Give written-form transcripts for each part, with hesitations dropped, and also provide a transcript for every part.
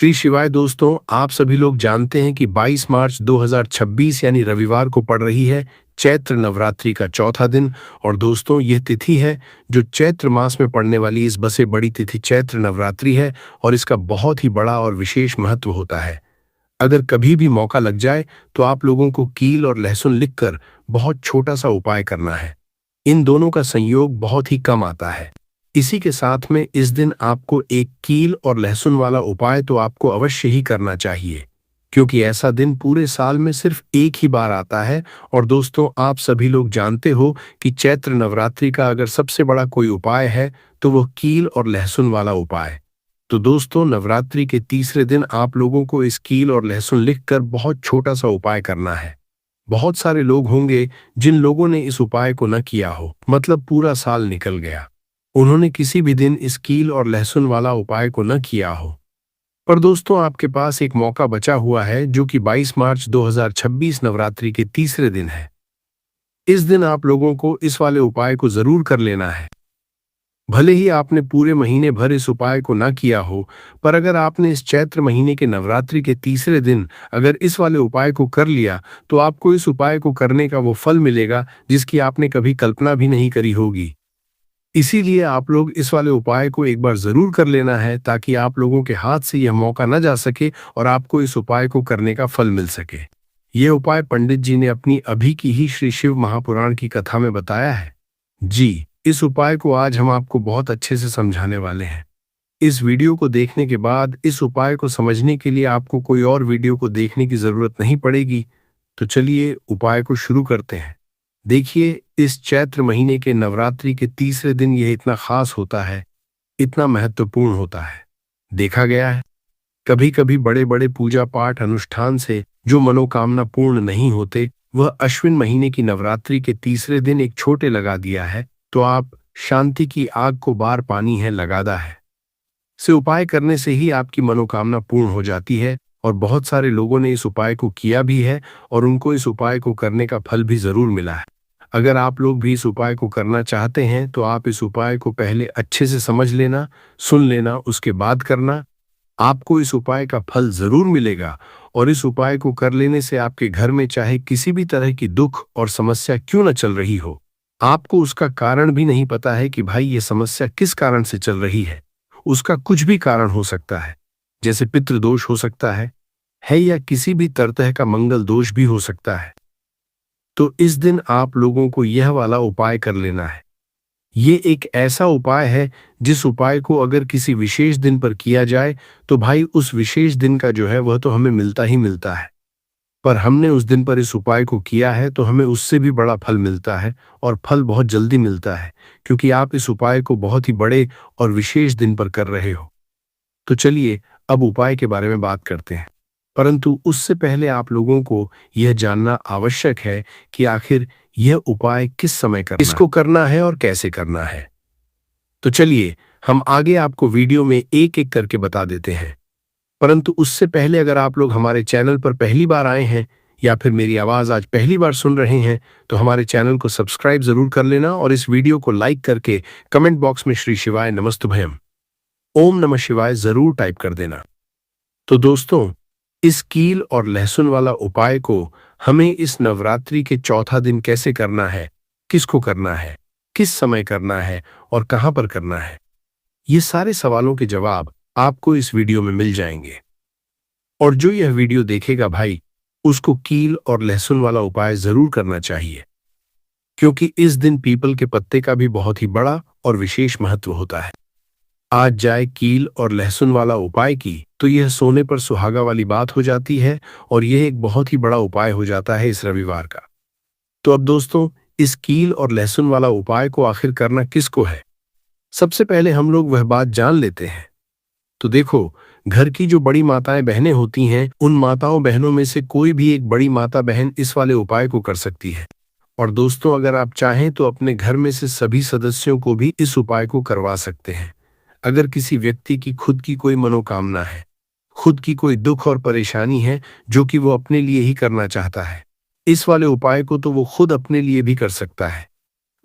श्री शिवाय दोस्तों, आप सभी लोग जानते हैं कि 22 मार्च 2026 यानी रविवार को पड़ रही है चैत्र नवरात्रि का चौथा दिन। और दोस्तों, यह तिथि है जो चैत्र मास में पड़ने वाली इस सबसे बड़ी तिथि चैत्र नवरात्रि है और इसका बहुत ही बड़ा और विशेष महत्व होता है। अगर कभी भी मौका लग जाए तो आप लोगों को कील और लहसुन लिखकर बहुत छोटा सा उपाय करना है। इन दोनों का संयोग बहुत ही कम आता है। इसी के साथ में इस दिन आपको एक कील और लहसुन वाला उपाय तो आपको अवश्य ही करना चाहिए, क्योंकि ऐसा दिन पूरे साल में सिर्फ एक ही बार आता है। और दोस्तों, आप सभी लोग जानते हो कि चैत्र नवरात्रि का अगर सबसे बड़ा कोई उपाय है तो वह कील और लहसुन वाला उपाय। तो दोस्तों, नवरात्रि के तीसरे दिन आप लोगों को इस कील और लहसुन लिखकर बहुत छोटा सा उपाय करना है। बहुत सारे लोग होंगे जिन लोगों ने इस उपाय को न किया हो, मतलब पूरा साल निकल गया, उन्होंने किसी भी दिन इस कील और लहसुन वाला उपाय को न किया हो। पर दोस्तों, आपके पास एक मौका बचा हुआ है जो कि 22 मार्च 2026 नवरात्रि के तीसरे दिन है। इस दिन आप लोगों को इस वाले उपाय को जरूर कर लेना है। भले ही आपने पूरे महीने भर इस उपाय को ना किया हो, पर अगर आपने इस चैत्र महीने के नवरात्रि के तीसरे दिन अगर इस वाले उपाय को कर लिया तो आपको इस उपाय को करने का वो फल मिलेगा जिसकी आपने कभी कल्पना भी नहीं करी होगी। इसीलिए आप लोग इस वाले उपाय को एक बार जरूर कर लेना है, ताकि आप लोगों के हाथ से यह मौका न जा सके और आपको इस उपाय को करने का फल मिल सके। यह उपाय पंडित जी ने अपनी अभी की ही श्री शिव महापुराण की कथा में बताया है। जी, इस उपाय को आज हम आपको बहुत अच्छे से समझाने वाले हैं। इस वीडियो को देखने के बाद इस उपाय को समझने के लिए आपको कोई और वीडियो को देखने की जरूरत नहीं पड़ेगी। तो चलिए उपाय को शुरू करते हैं। देखिए, इस चैत्र महीने के नवरात्रि के तीसरे दिन यह इतना खास होता है, इतना महत्वपूर्ण होता है। देखा गया है कभी कभी बड़े बड़े पूजा पाठ अनुष्ठान से जो मनोकामना पूर्ण नहीं होते, वह अश्विन महीने की नवरात्रि के तीसरे दिन एक छोटे लगा दिया है तो आप शांति की आग को बार पानी है लगादा है से उपाय करने से ही आपकी मनोकामना पूर्ण हो जाती है। और बहुत सारे लोगों ने इस उपाय को किया भी है और उनको इस उपाय को करने का फल भी जरूर मिला है। अगर आप लोग भी इस उपाय को करना चाहते हैं तो आप इस उपाय को पहले अच्छे से समझ लेना, सुन लेना, उसके बाद करना। आपको इस उपाय का फल जरूर मिलेगा और इस उपाय को कर लेने से आपके घर में चाहे किसी भी तरह की दुख और समस्या क्यों न चल रही हो, आपको उसका कारण भी नहीं पता है कि भाई ये समस्या किस कारण से चल रही है। उसका कुछ भी कारण हो सकता है, जैसे पितृदोष हो सकता है या किसी भी तरह का मंगल दोष भी हो सकता है। तो इस दिन आप लोगों को यह वाला उपाय कर लेना है। ये एक ऐसा उपाय है जिस उपाय को अगर किसी विशेष दिन पर किया जाए तो भाई उस विशेष दिन का जो है वह तो हमें मिलता ही मिलता है। पर हमने उस दिन पर इस उपाय को किया है तो हमें उससे भी बड़ा फल मिलता है, और फल बहुत जल्दी मिलता है, क्योंकि आप इस उपाय को बहुत ही बड़े और विशेष दिन पर कर रहे हो। तो चलिए अब उपाय के बारे में बात करते हैं, परंतु उससे पहले आप लोगों को यह जानना आवश्यक है कि आखिर यह उपाय किस समय करना, इसको करना है और कैसे करना है। तो चलिए हम आगे आपको वीडियो में एक एक करके बता देते हैं। परंतु उससे पहले अगर आप लोग हमारे चैनल पर पहली बार आए हैं या फिर मेरी आवाज आज पहली बार सुन रहे हैं तो हमारे चैनल को सब्सक्राइब जरूर कर लेना और इस वीडियो को लाइक करके कमेंट बॉक्स में श्री शिवाय नमस्तुभयम ओम नमः शिवाय जरूर टाइप कर देना। तो दोस्तों, इस कील और लहसुन वाला उपाय को हमें इस नवरात्रि के चौथा दिन कैसे करना है, किसको करना है, किस समय करना है और कहां पर करना है, ये सारे सवालों के जवाब आपको इस वीडियो में मिल जाएंगे। और जो यह वीडियो देखेगा भाई, उसको कील और लहसुन वाला उपाय जरूर करना चाहिए, क्योंकि इस दिन पीपल के पत्ते का भी बहुत ही बड़ा और विशेष महत्व होता है। आज जाए कील और लहसुन वाला उपाय की तो यह सोने पर सुहागा वाली बात हो जाती है और यह एक बहुत ही बड़ा उपाय हो जाता है इस रविवार का। तो अब दोस्तों, इस कील और लहसुन वाला उपाय को आखिर करना किसको है, सबसे पहले हम लोग वह बात जान लेते हैं। तो देखो, घर की जो बड़ी माताएं बहनें होती हैं, उन माताओं बहनों में से कोई भी एक बड़ी माता बहन इस वाले उपाय को कर सकती है। और दोस्तों, अगर आप चाहें तो अपने घर में से सभी सदस्यों को भी इस उपाय को करवा सकते हैं। अगर किसी व्यक्ति की खुद की कोई मनोकामना है, खुद की कोई दुख और परेशानी है जो कि वो अपने लिए ही करना चाहता है, इस वाले उपाय को तो वो खुद अपने लिए भी कर सकता है।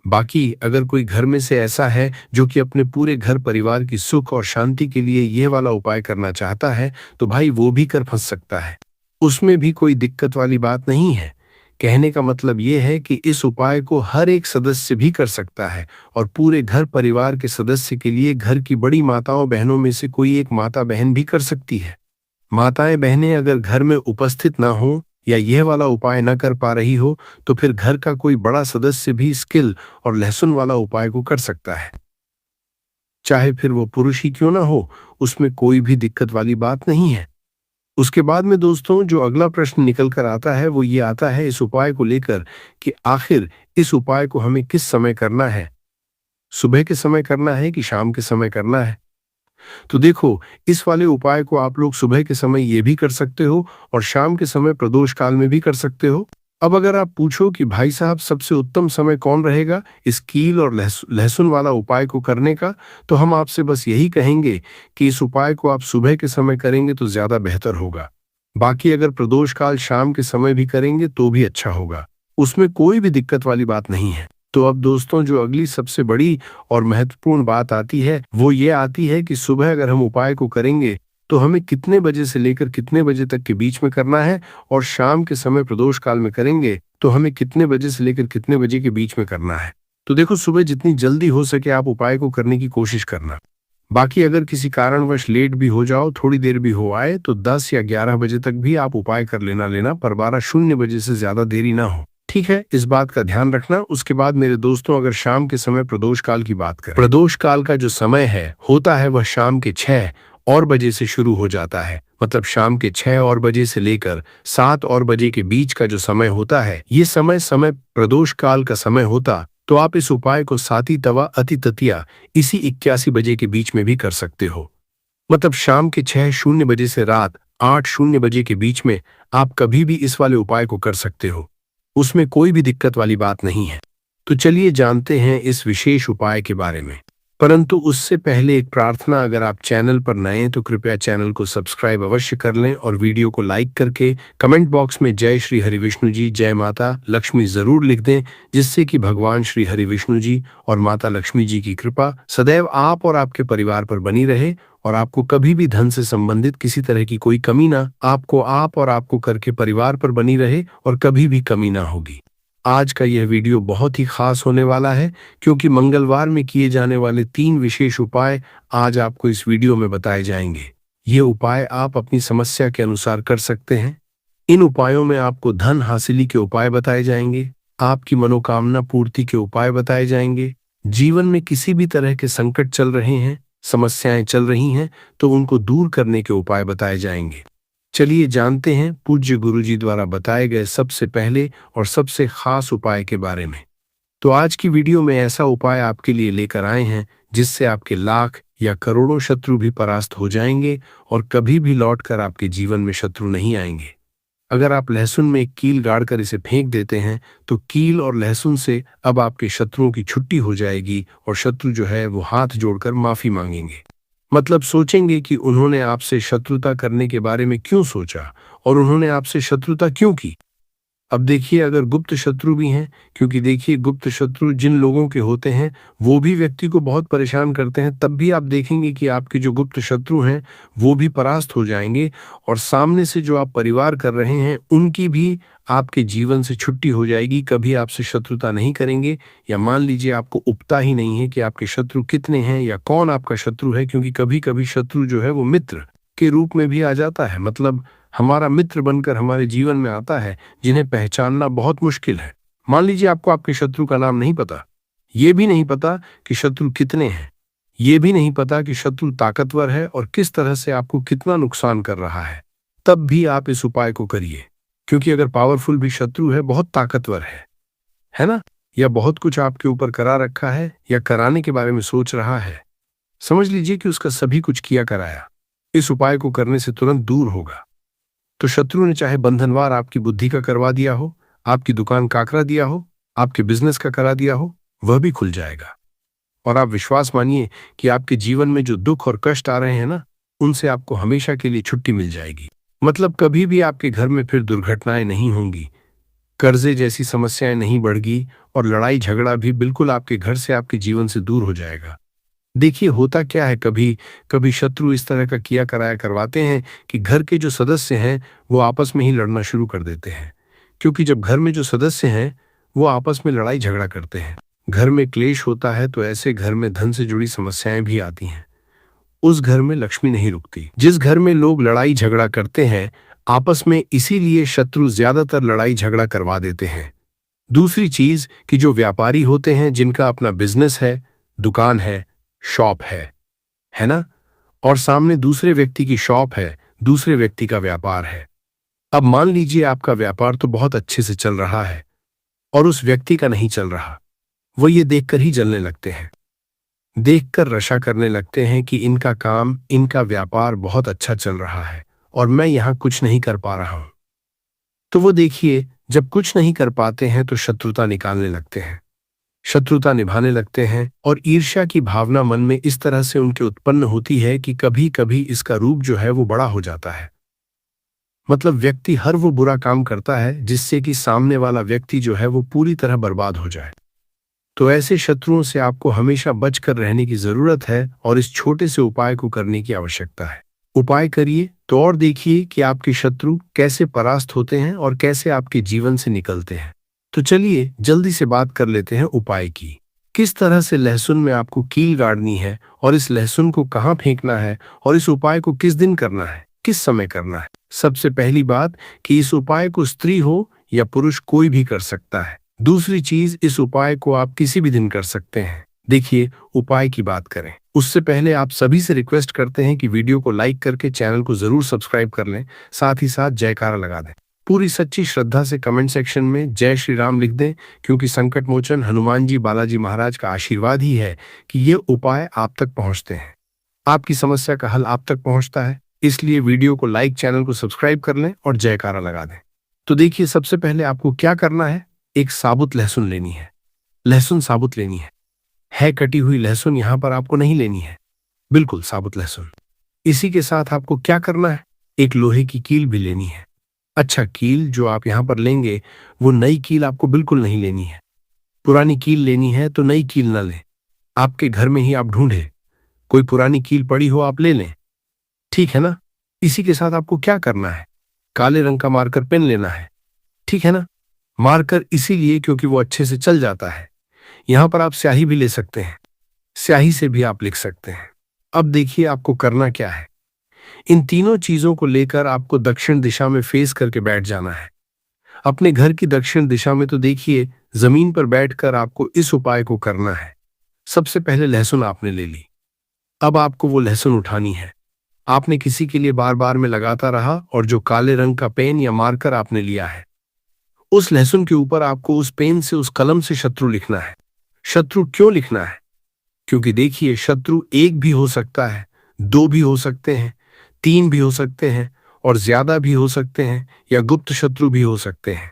बाकी अगर कोई घर में से ऐसा है जो कि अपने पूरे घर परिवार की सुख और शांति के लिए यह वाला उपाय करना चाहता है, तो भाई वो भी कर फंस सकता है। उसमें भी कोई दिक्कत वाली बात नहीं है। कहने का मतलब ये है कि इस उपाय को हर एक सदस्य भी कर सकता है और पूरे घर परिवार के सदस्य के लिए घर की बड़ी माताओं बहनों में से कोई एक माता बहन भी कर सकती है। माताएं बहनें अगर घर में उपस्थित ना हो या यह वाला उपाय न कर पा रही हो, तो फिर घर का कोई बड़ा सदस्य भी स्किल और लहसुन वाला उपाय को कर सकता है। चाहे फिर वो पुरुष ही क्यों ना हो, उसमें कोई भी दिक्कत वाली बात नहीं है। उसके बाद में दोस्तों जो अगला प्रश्न निकल कर आता है वो ये आता है इस उपाय को लेकर कि आखिर इस उपाय को हमें किस समय करना है। सुबह के समय करना है कि शाम के समय करना है? तो देखो, इस वाले उपाय को आप लोग सुबह के समय ये भी कर सकते हो और शाम के समय प्रदोष काल में भी कर सकते हो। अब अगर आप पूछो कि भाई साहब सबसे उत्तम समय कौन रहेगा इस कील और लहसुन वाला उपाय को करने का, तो हम आपसे बस यही कहेंगे कि इस उपाय को आप सुबह के समय करेंगे तो ज्यादा बेहतर होगा। बाकी अगर प्रदोष काल शाम के समय भी करेंगे तो भी अच्छा होगा, उसमें कोई भी दिक्कत वाली बात नहीं है। तो अब दोस्तों जो अगली सबसे बड़ी और महत्वपूर्ण बात आती है वो ये आती है कि सुबह अगर हम उपाय को करेंगे तो हमें कितने बजे से लेकर कितने बजे तक के बीच में करना है, और शाम के समय प्रदोष काल में करेंगे तो हमें कितने बजे से लेकर कितने बजे के बीच में करना है। तो देखो, सुबह जितनी जल्दी हो सके आप उपाय को करने की कोशिश करना। बाकी अगर किसी कारणवश लेट भी हो जाओ, थोड़ी देर भी हो आए, तो 10 या 11 बजे तक भी आप उपाय कर लेना, पर 12:00 बजे से ज्यादा देरी ना हो। ठीक है, इस बात का ध्यान रखना। उसके बाद मेरे दोस्तों अगर शाम के समय प्रदोष काल की बात करें, प्रदोष काल का जो समय है होता है वह शाम के 6 और बजे से शुरू हो जाता है। मतलब शाम के 6 और बजे से लेकर 7 और बजे के बीच का जो समय होता है, ये समय प्रदोष काल का समय होता। तो आप इस उपाय को साती तवा अति ततिया इसी 81 बजे के बीच में भी कर सकते हो। मतलब शाम के 6:00 बजे से रात 8:00 बजे के बीच में आप कभी भी इस वाले उपाय को कर सकते हो, उसमें कोई भी दिक्कत वाली बात नहीं है। तो चलिए जानते हैं इस विशेष उपाय के बारे में। परंतु उससे पहले एक प्रार्थना, अगर आप चैनल पर नए हैं तो कृपया चैनल को सब्सक्राइब अवश्य कर लें और वीडियो को लाइक करके कमेंट बॉक्स में जय श्री हरि विष्णु जी, जय माता लक्ष्मी जरूर लिख दें, जिससे कि भगवान श्री हरि विष्णु जी और माता लक्ष्मी जी की कृपा सदैव आप और आपके परिवार पर बनी रहे और आपको कभी भी धन से संबंधित किसी तरह की कोई कमी ना आप और आपको करके परिवार पर बनी रहे और कभी भी कमी ना होगी। आज का यह वीडियो बहुत ही खास होने वाला है क्योंकि मंगलवार में किए जाने वाले 3 विशेष उपाय आज आपको इस वीडियो में बताए जाएंगे। ये उपाय आप अपनी समस्या के अनुसार कर सकते हैं। इन उपायों में आपको धन हासिली के उपाय बताए जाएंगे, आपकी मनोकामना पूर्ति के उपाय बताए जाएंगे। जीवन में किसी भी तरह के संकट चल रहे हैं, समस्याएं चल रही हैं, तो उनको दूर करने के उपाय बताए जाएंगे। चलिए जानते हैं पूज्य गुरुजी द्वारा बताए गए सबसे पहले और सबसे खास उपाय के बारे में। तो आज की वीडियो में ऐसा उपाय आपके लिए लेकर आए हैं जिससे आपके लाख या करोड़ों शत्रु भी परास्त हो जाएंगे और कभी भी लौटकर आपके जीवन में शत्रु नहीं आएंगे। अगर आप लहसुन में एक कील गाड़कर इसे फेंक देते हैं तो कील और लहसुन से अब आपके शत्रुओं की छुट्टी हो जाएगी और शत्रु जो है वो हाथ जोड़कर माफी मांगेंगे। मतलब सोचेंगे कि उन्होंने आपसे शत्रुता करने के बारे में क्यों सोचा और उन्होंने आपसे शत्रुता क्यों की। अब देखिए, अगर गुप्त शत्रु भी हैं, क्योंकि देखिए गुप्त शत्रु जिन लोगों के होते हैं वो भी व्यक्ति को बहुत परेशान करते हैं, तब भी आप देखेंगे कि आपके जो गुप्त शत्रु हैं वो भी परास्त हो जाएंगे और सामने से जो आप परिवार कर रहे हैं उनकी भी आपके जीवन से छुट्टी हो जाएगी, कभी आपसे शत्रुता नहीं करेंगे। या मान लीजिए आपको उपता ही नहीं है कि आपके शत्रु कितने हैं या कौन आपका शत्रु है, क्योंकि कभी कभी शत्रु जो है वो मित्र के रूप में भी आ जाता है। मतलब हमारा मित्र बनकर हमारे जीवन में आता है जिन्हें पहचानना बहुत मुश्किल है। मान लीजिए आपको आपके शत्रु का नाम नहीं पता, ये भी नहीं पता कि शत्रु कितने हैं, ये भी नहीं पता कि शत्रु ताकतवर है और किस तरह से आपको कितना नुकसान कर रहा है, तब भी आप इस उपाय को करिए। क्योंकि अगर पावरफुल भी शत्रु है, बहुत ताकतवर है ना, या बहुत कुछ आपके ऊपर करा रखा है या कराने के बारे में सोच रहा है, समझ लीजिए कि उसका सभी कुछ किया कराया इस उपाय को करने से तुरंत दूर होगा। तो शत्रु ने चाहे बंधनवार आपकी बुद्धि का करवा दिया हो, आपकी दुकान काकरा दिया हो, आपके बिजनेस का करा दिया हो, वह भी खुल जाएगा। और आप विश्वास मानिए कि आपके जीवन में जो दुख और कष्ट आ रहे हैं ना, उनसे आपको हमेशा के लिए छुट्टी मिल जाएगी। मतलब कभी भी आपके घर में फिर दुर्घटनाएं नहीं होंगी, कर्जे जैसी समस्याएं नहीं बढ़गी और लड़ाई झगड़ा भी बिल्कुल आपके घर से आपके जीवन से दूर हो जाएगा। देखिए होता क्या है, कभी कभी शत्रु इस तरह का किया कराया करवाते हैं कि घर के जो सदस्य हैं वो आपस में ही लड़ना शुरू कर देते हैं। क्योंकि जब घर में जो सदस्य हैं वो आपस में लड़ाई झगड़ा करते हैं, घर में क्लेश होता है, तो ऐसे घर में धन से जुड़ी समस्याएं भी आती हैं। उस घर में लक्ष्मी नहीं रुकती। जिस घर में लोग लड़ाई झगड़ा करते हैं आपस में, इसीलिए शत्रु ज्यादातर लड़ाई झगड़ा करवा देते हैं। दूसरी चीज कि जो व्यापारी होते हैं, जिनका अपना बिजनेस है, दुकान है, शॉप है ना, और सामने दूसरे व्यक्ति की शॉप है, दूसरे व्यक्ति का व्यापार है। अब मान लीजिए आपका व्यापार तो बहुत अच्छे से चल रहा है और उस व्यक्ति का नहीं चल रहा। वो ये देखकर ही जलने लगते हैं, देखकर रशा करने लगते हैं कि इनका काम, इनका व्यापार बहुत अच्छा चल रहा है और मैं यहां कुछ नहीं कर पा रहा हूं। तो वो देखिए, जब कुछ नहीं कर पाते हैं तो शत्रुता निकालने लगते हैं, शत्रुता निभाने लगते हैं, और ईर्ष्या की भावना मन में इस तरह से उनके उत्पन्न होती है कि कभी कभी इसका रूप जो है वो बड़ा हो जाता है। मतलब व्यक्ति हर वो बुरा काम करता है जिससे कि सामने वाला व्यक्ति जो है वो पूरी तरह बर्बाद हो जाए। तो ऐसे शत्रुओं से आपको हमेशा बचकर रहने की जरूरत है और इस छोटे से उपाय को करने की आवश्यकता है। उपाय करिए तो और देखिए कि आपके शत्रु कैसे परास्त होते हैं और कैसे आपके जीवन से निकलते हैं। तो चलिए जल्दी से बात कर लेते हैं उपाय की। किस तरह से लहसुन में आपको कील गाड़नी है और इस लहसुन को कहाँ फेंकना है और इस उपाय को किस दिन करना है, किस समय करना है। सबसे पहली बात कि इस उपाय को स्त्री हो या पुरुष कोई भी कर सकता है। दूसरी चीज, इस उपाय को आप किसी भी दिन कर सकते हैं। देखिए उपाय की बात करें उससे पहले आप सभी से रिक्वेस्ट करते हैं कि वीडियो को लाइक करके चैनल को जरूर सब्सक्राइब कर लें, साथ ही साथ जयकारा लगा दें। पूरी सच्ची श्रद्धा से कमेंट सेक्शन में जय श्री राम लिख दें, क्योंकि संकट मोचन हनुमान जी बालाजी महाराज का आशीर्वाद ही है कि ये उपाय आप तक पहुंचते हैं, आपकी समस्या का हल आप तक पहुंचता है। इसलिए वीडियो को लाइक, चैनल को सब्सक्राइब कर लें और जयकारा लगा दें। तो देखिए सबसे पहले आपको क्या करना है, एक साबुत लहसुन लेनी है, लहसुन साबुत लेनी है कटी हुई लहसुन यहां पर आपको नहीं लेनी है, बिल्कुल साबुत लहसुन। इसी के साथ आपको क्या करना है, एक लोहे की कील भी लेनी है। अच्छा, कील जो आप यहां पर लेंगे वो नई कील आपको बिल्कुल नहीं लेनी है। पुरानी कील लेनी है तो नई कील ना लें, आपके घर में ही आप ढूंढे, कोई पुरानी कील पड़ी हो आप ले लें, ठीक है ना। इसी के साथ आपको क्या करना है, काले रंग का मार्कर पेन लेना है, ठीक है ना। मार्कर इसीलिए क्योंकि वो अच्छे से चल जाता है। यहां पर आप स्याही भी ले सकते हैं, स्याही से भी आप लिख सकते हैं। अब देखिए आपको करना क्या है, इन तीनों चीजों को लेकर आपको दक्षिण दिशा में फेस करके बैठ जाना है। अपने घर की दक्षिण दिशा में तो देखिए जमीन पर बैठकर आपको इस उपाय को करना है। सबसे पहले लहसुन आपने ले ली, अब आपको वो लहसुन उठानी है। आपने किसी के लिए बार बार में लगाता रहा, और जो काले रंग का पेन या मार्कर आपने लिया है, उस लहसुन के ऊपर आपको उस पेन से, उस कलम से शत्रु लिखना है। शत्रु क्यों लिखना है, क्योंकि देखिए शत्रु एक भी हो सकता है, दो भी हो सकते हैं, तीन भी हो सकते हैं, और ज्यादा भी हो सकते हैं, या गुप्त शत्रु भी हो सकते हैं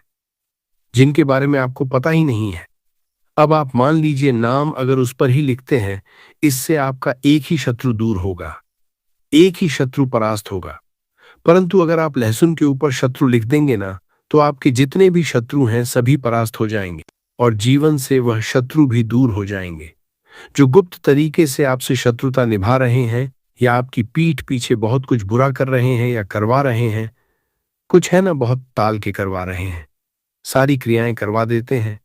जिनके बारे में आपको पता ही नहीं है। अब आप मान लीजिए नाम अगर उस पर ही लिखते हैं, इससे आपका एक ही शत्रु दूर होगा, एक ही शत्रु परास्त होगा। परंतु अगर आप लहसुन के ऊपर शत्रु लिख देंगे ना, तो आपके जितने भी शत्रु हैं सभी परास्त हो जाएंगे और जीवन से वह शत्रु भी दूर हो जाएंगे। जो गुप्त तरीके से आपसे शत्रुता निभा रहे हैं या आपकी पीठ पीछे बहुत कुछ बुरा कर रहे हैं या करवा रहे हैं, कुछ है ना बहुत टाल के करवा रहे हैं, सारी क्रियाएं करवा देते हैं।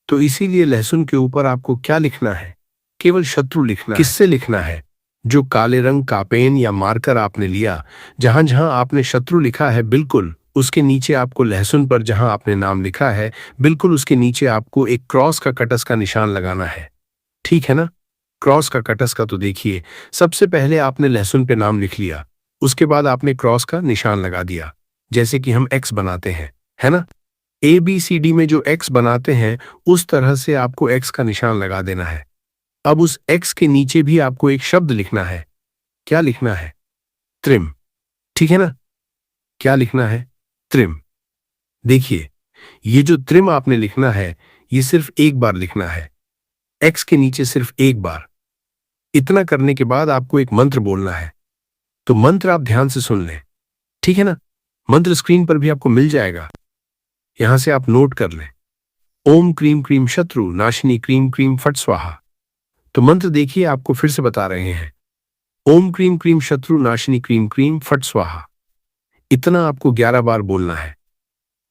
तो इसीलिए लहसुन के ऊपर आपको क्या लिखना है, केवल शत्रु लिखना है। किससे लिखना है, जो काले रंग का पेन या मार्कर आपने लिया, जहां जहां आपने शत्रु लिखा है बिल्कुल उसके नीचे आपको लहसुन पर जहां आपने नाम लिखा है बिल्कुल उसके नीचे आपको एक क्रॉस का कटस का निशान लगाना है, ठीक है ना। क्रॉस का कटस का तो देखिए सबसे पहले आपने लहसुन पे नाम लिख लिया, उसके बाद आपने क्रॉस का निशान लगा दिया, जैसे कि हम एक्स बनाते हैं, है ना। ABCD में जो एक्स बनाते हैं उस तरह से आपको एक्स का निशान लगा देना है। अब उस एक्स के नीचे भी आपको एक शब्द लिखना है। क्या लिखना है, त्रिम, ठीक है ना। क्या लिखना है, त्रिम। देखिए ये जो त्रिम आपने लिखना है ये सिर्फ एक बार लिखना है, एक्स के नीचे सिर्फ एक बार। इतना करने के बाद आपको एक मंत्र बोलना है। तो मंत्र आप ध्यान से सुन लें, ठीक है ना। मंत्र स्क्रीन पर भी आपको मिल जाएगा। यहां से आप नोट कर लें। ओम क्रीम क्रीम शत्रु नाशिनी क्रीम क्रीम फट स्वाहा। तो मंत्र देखिए, आपको फिर से बता रहे हैं। ओम क्रीम क्रीम शत्रु नाशिनी क्रीम क्रीम फट स्वाहा। इतना आपको 11 बार बोलना है।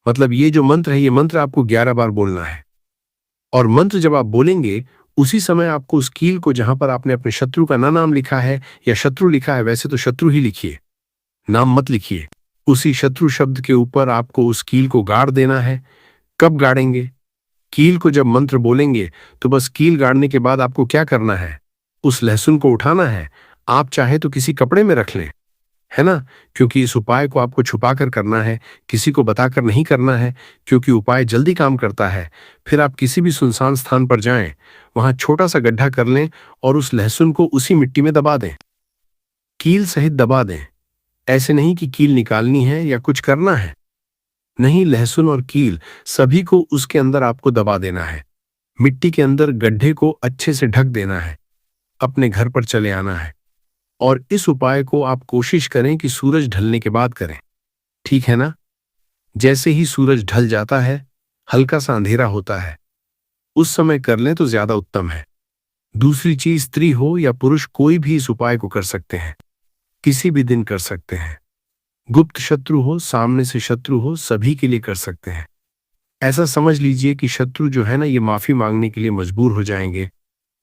मतलब ये जो मंत्र है, ये मंत्र आपको 11 बार बोलना है। और मंत्र जब आप बोलेंगे, उसी समय आपको उस कील को, जहां पर आपने अपने शत्रु का नाम लिखा है या शत्रु लिखा है, वैसे तो शत्रु ही लिखिए, नाम मत लिखिए। उसी शत्रु शब्द के ऊपर आपको उस कील को गाड़ देना है। कब गाड़ेंगे? कील को जब मंत्र बोलेंगे तो बस कील गाड़ने के बाद आपको क्या करना है? उस लहसुन को उठाना है। आप चाहे तो किसी कपड़े में रख लें, है ना? क्योंकि इस उपाय को आपको छुपा कर करना है, किसी को बताकर नहीं करना है, क्योंकि उपाय जल्दी काम करता है। फिर आप किसी भी सुनसान स्थान पर जाएं, वहां छोटा सा गड्ढा कर लें और उस लहसुन को उसी मिट्टी में दबा दें, कील सहित दबा दें। ऐसे नहीं कि कील निकालनी है या कुछ करना है, नहीं, लहसुन और कील सभी को उसके अंदर आपको दबा देना है। मिट्टी के अंदर गड्ढे को अच्छे से ढक देना है। अपने घर पर चले आना है। और इस उपाय को आप कोशिश करें कि सूरज ढलने के बाद करें, ठीक है ना? जैसे ही सूरज ढल जाता है, हल्का सा अंधेरा होता है, उस समय कर लें तो ज्यादा उत्तम है। दूसरी चीज, स्त्री हो या पुरुष, कोई भी इस उपाय को कर सकते हैं, किसी भी दिन कर सकते हैं। गुप्त शत्रु हो, सामने से शत्रु हो, सभी के लिए कर सकते हैं। ऐसा समझ लीजिए कि शत्रु जो है ना, ये माफी मांगने के लिए मजबूर हो जाएंगे,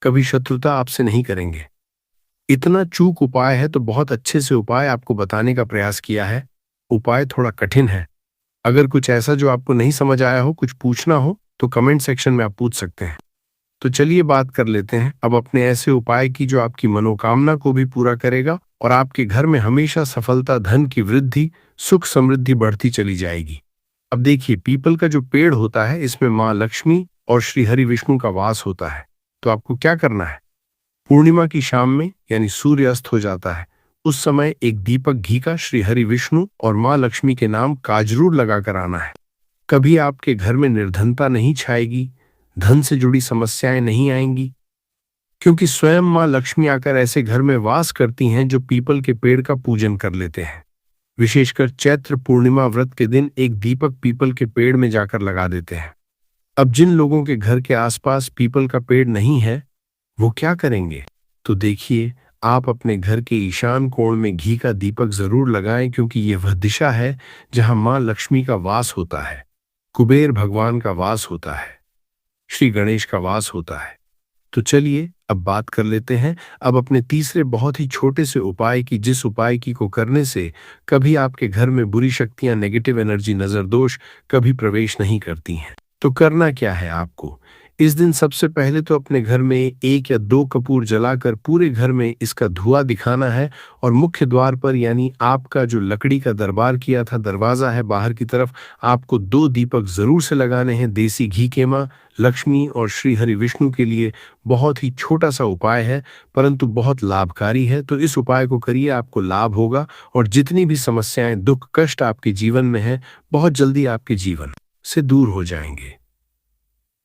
कभी शत्रुता आपसे नहीं करेंगे। इतना चूक उपाय है, तो बहुत अच्छे से उपाय आपको बताने का प्रयास किया है। उपाय थोड़ा कठिन है। अगर कुछ ऐसा जो आपको नहीं समझ आया हो, कुछ पूछना हो, तो कमेंट सेक्शन में आप पूछ सकते हैं। तो चलिए बात कर लेते हैं अब अपने ऐसे उपाय की जो आपकी मनोकामना को भी पूरा करेगा और आपके घर में हमेशा सफलता, धन की वृद्धि, सुख समृद्धि बढ़ती चली जाएगी। अब देखिए, पीपल का जो पेड़ होता है, इसमें माँ लक्ष्मी और श्री हरि विष्णु का वास होता है। तो आपको क्या करना है? पूर्णिमा की शाम में, यानी सूर्य अस्त हो जाता है, उस समय एक दीपक घी का श्री हरि विष्णु और माँ लक्ष्मी के नाम का जरूर लगाकर आना है। कभी आपके घर में निर्धनता नहीं छाएगी, धन से जुड़ी समस्याएं नहीं आएंगी, क्योंकि स्वयं माँ लक्ष्मी आकर ऐसे घर में वास करती हैं जो पीपल के पेड़ का पूजन कर लेते हैं। विशेषकर चैत्र पूर्णिमा व्रत के दिन एक दीपक पीपल के पेड़ में जाकर लगा देते हैं। अब जिन लोगों के घर के आसपास पीपल का पेड़ नहीं है, वो क्या करेंगे? तो देखिए, आप अपने घर के ईशान कोण में घी का दीपक जरूर लगाएं, क्योंकि यह वह दिशा है जहां मां लक्ष्मी का वास होता है, कुबेर भगवान का वास होता है, श्री गणेश का वास होता है। तो चलिए अब बात कर लेते हैं अब अपने तीसरे बहुत ही छोटे से उपाय की, जिस उपाय की को करने से कभी आपके घर में बुरी शक्तियां, नेगेटिव एनर्जी, नजर दोष कभी प्रवेश नहीं करती हैं। तो करना क्या है आपको? इस दिन सबसे पहले तो अपने घर में 1 या 2 कपूर जलाकर पूरे घर में इसका धुआं दिखाना है और मुख्य द्वार पर, यानी आपका जो लकड़ी का दरबार किया था दरवाजा है बाहर की तरफ, आपको 2 दीपक जरूर से लगाने हैं देसी घी के। मां लक्ष्मी और श्री हरि विष्णु के लिए बहुत ही छोटा सा उपाय है, परंतु बहुत लाभकारी है। तो इस उपाय को करिए, आपको लाभ होगा और जितनी भी समस्याएं, दुख, कष्ट आपके जीवन में है, बहुत जल्दी आपके जीवन से दूर हो जाएंगे।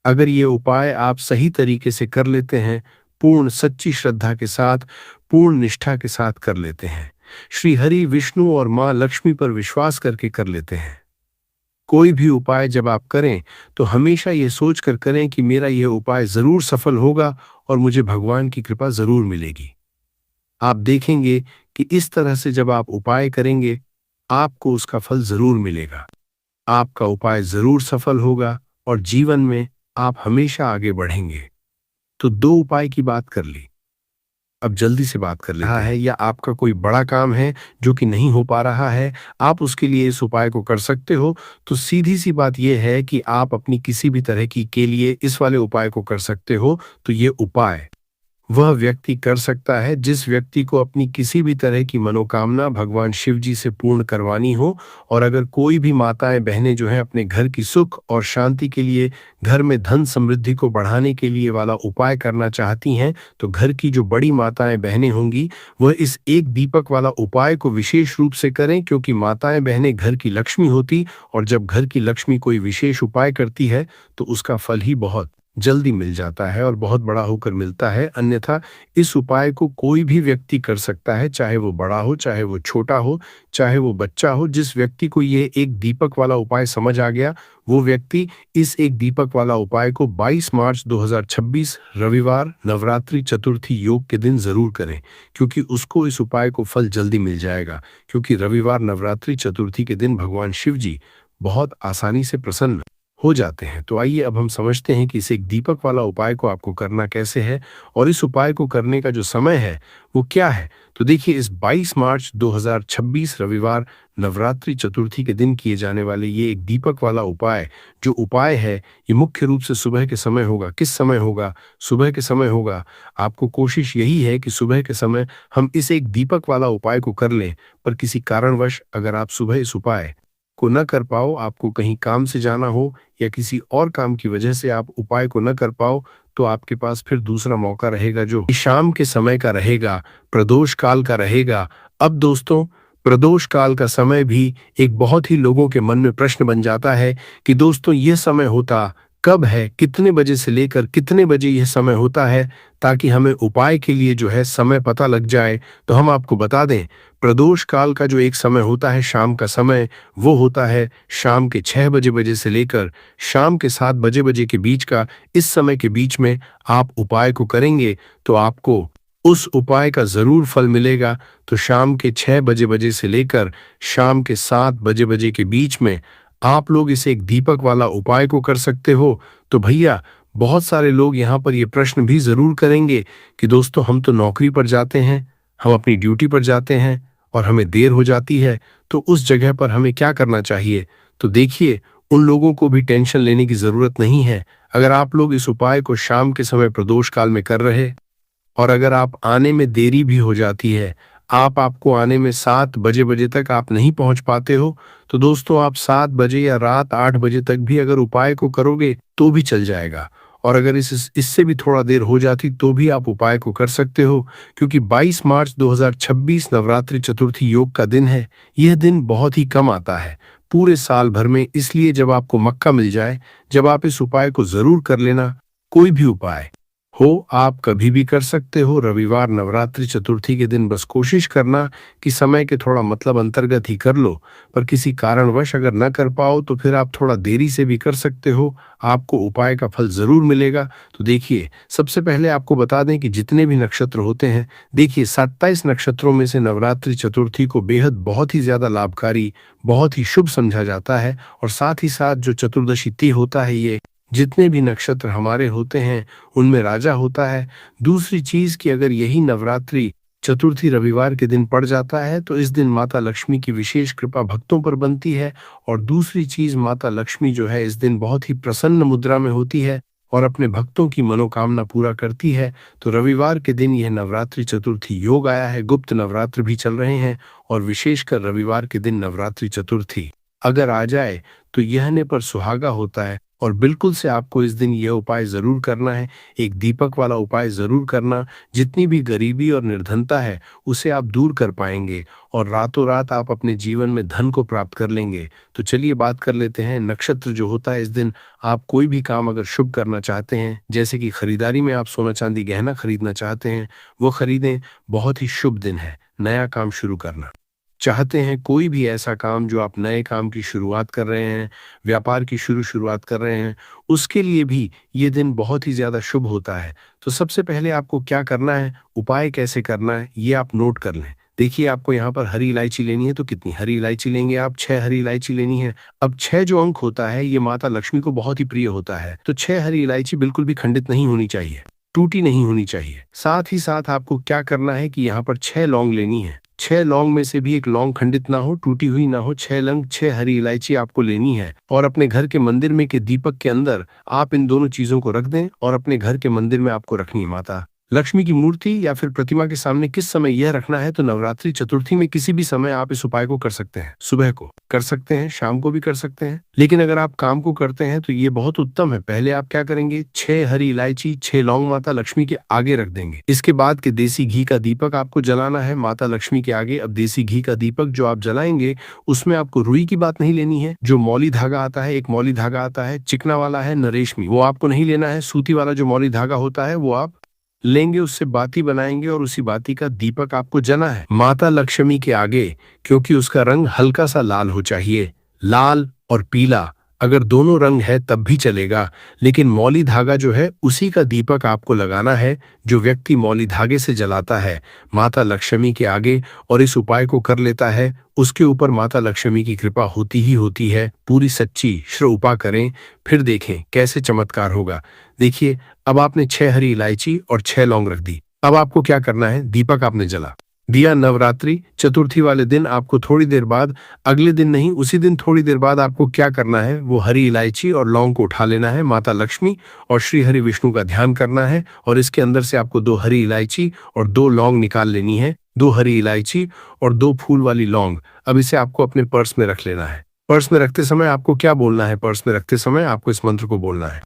अगर ये उपाय आप सही तरीके से कर लेते हैं, पूर्ण सच्ची श्रद्धा के साथ, पूर्ण निष्ठा के साथ कर लेते हैं, श्री हरि विष्णु और मां लक्ष्मी पर विश्वास करके कर लेते हैं, कोई भी उपाय जब आप करें तो हमेशा ये सोच कर करें कि मेरा यह उपाय जरूर सफल होगा और मुझे भगवान की कृपा जरूर मिलेगी। आप देखेंगे कि इस तरह से जब आप उपाय करेंगे, आपको उसका फल जरूर मिलेगा, आपका उपाय जरूर सफल होगा और जीवन में आप हमेशा आगे बढ़ेंगे। तो 2 उपाय की बात कर ली, अब जल्दी से बात कर लेते हैं। या आपका कोई बड़ा काम है जो कि नहीं हो पा रहा है, आप उसके लिए इस उपाय को कर सकते हो। तो सीधी सी बात यह है कि आप अपनी किसी भी तरह की के लिए इस वाले उपाय को कर सकते हो। तो ये उपाय वह व्यक्ति कर सकता है जिस व्यक्ति को अपनी किसी भी तरह की मनोकामना भगवान शिव जी से पूर्ण करवानी हो। और अगर कोई भी माताएं बहनें जो हैं अपने घर की सुख और शांति के लिए, घर में धन समृद्धि को बढ़ाने के लिए वाला उपाय करना चाहती हैं, तो घर की जो बड़ी माताएं बहनें होंगी, वह इस एक दीपक वाला उपाय को विशेष रूप से करें, क्योंकि माताएं बहनें घर की लक्ष्मी होती और जब घर की लक्ष्मी कोई विशेष उपाय करती है तो उसका फल ही बहुत जल्दी मिल जाता है और बहुत बड़ा होकर मिलता है। अन्यथा इस उपाय को कोई भी व्यक्ति कर सकता है, चाहे वो बड़ा हो, चाहे वो छोटा हो, चाहे वो बच्चा हो। जिस व्यक्ति को ये एक दीपक वाला उपाय समझ आ गया, वो व्यक्ति इस एक दीपक वाला उपाय को 22 मार्च 2026 रविवार नवरात्रि चतुर्थी योग के दिन ज़रूर करें, क्योंकि उसको इस उपाय को फल जल्दी मिल जाएगा। क्योंकि रविवार नवरात्रि चतुर्थी के दिन भगवान शिव जी बहुत आसानी से प्रसन्न हो जाते हैं। तो आइए अब हम समझते हैं कि इस एक दीपक वाला उपाय को आपको करना कैसे है और इस उपाय को करने का जो समय है वो क्या है। तो देखिए, इस 22 मार्च 2026 रविवार नवरात्रि चतुर्थी के दिन किए जाने वाले ये एक दीपक वाला उपाय, जो उपाय है ये मुख्य रूप से सुबह के समय होगा। किस समय होगा? सुबह के समय होगा। आपको कोशिश यही है कि सुबह के समय हम इस एक दीपक वाला उपाय को कर लें। पर किसी कारणवश अगर आप सुबह इस उपाय को न कर पाओ, आपको कहीं काम से जाना हो या किसी और काम की वजह से आप उपाय को न कर पाओ, तो आपके पास फिर दूसरा मौका रहेगा, जो शाम के समय का रहेगा, प्रदोष काल का रहेगा। अब दोस्तों, प्रदोष काल का समय भी एक बहुत ही लोगों के मन में प्रश्न बन जाता है कि दोस्तों यह समय होता कब है, कितने बजे से लेकर कितने बजे यह समय होता है, ताकि हमें उपाय के लिए जो है समय पता लग जाए। तो हम आपको बता दें, प्रदोष काल का जो एक समय होता है शाम का समय, वो होता है शाम के 6 बजे से लेकर शाम के 7 बजे के बीच का। इस समय के बीच में आप उपाय को करेंगे तो आपको उस उपाय का जरूर फल मिलेगा। तो शाम के 6 बजे से लेकर शाम के 7 बजे के बीच में आप लोग इसे एक दीपक वाला उपाय को कर सकते हो। तो भैया, बहुत सारे लोग यहाँ पर ये प्रश्न भी जरूर करेंगे कि दोस्तों हम तो नौकरी पर जाते हैं, हम अपनी ड्यूटी पर जाते हैं और हमें देर हो जाती है, तो उस जगह पर हमें क्या करना चाहिए। तो देखिए, उन लोगों को भी टेंशन लेने की जरूरत नहीं है। अगर आप लोग इस उपाय को शाम के समय प्रदोष काल में कर रहे और अगर आप आने में देरी भी हो जाती है, आपको आने में 7 बजे तक आप नहीं पहुंच पाते हो, तो दोस्तों आप 7 बजे या रात 8 बजे तक भी अगर उपाय को करोगे तो भी चल जाएगा। और अगर इससे भी थोड़ा देर हो जाती तो भी आप उपाय को कर सकते हो, क्योंकि 22 मार्च 2026 नवरात्रि चतुर्थी योग का दिन है। यह दिन बहुत ही कम आता है पूरे साल भर में, इसलिए जब आपको मौका मिल जाए, जब आप इस उपाय को जरूर कर लेना। कोई भी उपाय हो, आप कभी भी कर सकते हो। रविवार नवरात्रि चतुर्थी के दिन बस कोशिश करना कि समय के थोड़ा मतलब अंतर्गत ही कर लो। पर किसी कारणवश अगर न कर पाओ तो फिर आप थोड़ा देरी से भी कर सकते हो, आपको उपाय का फल जरूर मिलेगा। तो देखिए, सबसे पहले आपको बता दें कि जितने भी नक्षत्र होते हैं, देखिए 27 नक्षत्रों में से नवरात्रि चतुर्थी को बेहद बहुत ही ज्यादा लाभकारी, बहुत ही शुभ समझा जाता है। और साथ ही साथ जो चतुर्दशी तिथि होता है, ये जितने भी नक्षत्र हमारे होते हैं उनमें राजा होता है। दूसरी चीज कि अगर यही नवरात्रि चतुर्थी रविवार के दिन पड़ जाता है तो इस दिन माता लक्ष्मी की विशेष कृपा भक्तों पर बनती है। और दूसरी चीज, माता लक्ष्मी जो है इस दिन बहुत ही प्रसन्न मुद्रा में होती है और अपने भक्तों की मनोकामना पूरा करती है। तो रविवार के दिन यह नवरात्रि चतुर्थी योग आया है। गुप्त नवरात्र भी चल रहे हैं और विशेषकर रविवार के दिन नवरात्रि चतुर्थी अगर आ जाए तो यहने पर सुहागा होता है। और बिल्कुल से आपको इस दिन यह उपाय जरूर करना है, एक दीपक वाला उपाय जरूर करना। जितनी भी गरीबी और निर्धनता है उसे आप दूर कर पाएंगे और रातों रात आप अपने जीवन में धन को प्राप्त कर लेंगे। तो चलिए बात कर लेते हैं नक्षत्र जो होता है इस दिन। आप कोई भी काम अगर शुभ करना चाहते हैं, जैसे कि खरीदारी में आप सोना चांदी गहना खरीदना चाहते हैं, वो खरीदें। बहुत ही शुभ दिन है नया काम शुरू करना। चाहते हैं कोई भी ऐसा काम जो आप नए काम की शुरुआत कर रहे हैं, व्यापार की शुरुआत कर रहे हैं, उसके लिए भी ये दिन बहुत ही ज़्यादा शुभ होता है। तो सबसे पहले आपको क्या करना है, उपाय कैसे करना है, ये आप नोट कर लें। देखिए, आपको यहाँ पर हरी इलायची लेनी है, तो कितनी हरी इलायची लेंगे आप? 6 हरी इलायची लेनी है। अब 6 जो अंक होता है ये माता लक्ष्मी को बहुत ही प्रिय होता है, तो 6 हरी इलायची बिल्कुल भी खंडित नहीं होनी चाहिए, टूटी नहीं होनी चाहिए। साथ ही साथ आपको क्या करना है कि यहाँ पर 6 लौंग लेनी है। 6 लौंग में से भी एक लौंग खंडित ना हो, टूटी हुई ना हो। 6 लौंग, 6 हरी इलायची आपको लेनी है और अपने घर के मंदिर में के दीपक के अंदर आप इन दोनों चीजों को रख दें और अपने घर के मंदिर में आपको रखनी है। माता लक्ष्मी की मूर्ति या फिर प्रतिमा के सामने किस समय यह रखना है, तो नवरात्रि चतुर्थी में किसी भी समय आप इस उपाय को कर सकते हैं। सुबह को कर सकते हैं, शाम को भी कर सकते हैं, लेकिन अगर आप काम को करते हैं तो ये बहुत उत्तम है। पहले आप क्या करेंगे, 6 हरी इलायची, 6 लौंग माता लक्ष्मी के आगे रख देंगे। इसके बाद के देसी घी का दीपक आपको जलाना है माता लक्ष्मी के आगे। अब देसी घी का दीपक जो आप जलाएंगे उसमें आपको रुई की बात नहीं लेनी है। जो मौली धागा आता है, एक मौली धागा आता है, चिकना वाला है, न रेशमी, वो आपको नहीं लेना है। सूती वाला जो मौली धागा होता है वो आप लेंगे, उससे बाती बनाएंगे और उसी बाती का दीपक आपको जला है माता लक्ष्मी के आगे, क्योंकि उसका रंग हल्का सा लाल हो चाहिए। लाल और पीला, अगर दोनों रंग है तब भी चलेगा, लेकिन मौली धागा जो है उसी का दीपक आपको लगाना है। जो व्यक्ति मौली धागे से जलाता है माता लक्ष्मी के आगे और इस उपाय को कर लेता है, उसके ऊपर माता लक्ष्मी की कृपा होती ही होती है। पूरी सच्ची श्रृपा करें, फिर देखें कैसे चमत्कार होगा। देखिए, अब आपने 6 हरी इलायची और 6 लौंग रख दी। अब आपको क्या करना है, दीपक आपने जला दिया। नवरात्रि चतुर्थी वाले दिन आपको थोड़ी देर बाद, अगले दिन नहीं उसी दिन थोड़ी देर बाद आपको क्या करना है, वो हरी इलायची और लौंग को उठा लेना है, माता लक्ष्मी और श्री हरि विष्णु का ध्यान करना है और इसके अंदर से आपको 2 हरी इलायची और 2 लौंग निकाल लेनी है। 2 हरी इलायची और 2 फूल वाली लौंग। अब इसे आपको अपने पर्स में रख लेना है। पर्स में रखते समय आपको क्या बोलना है, पर्स में रखते समय आपको इस मंत्र को बोलना है।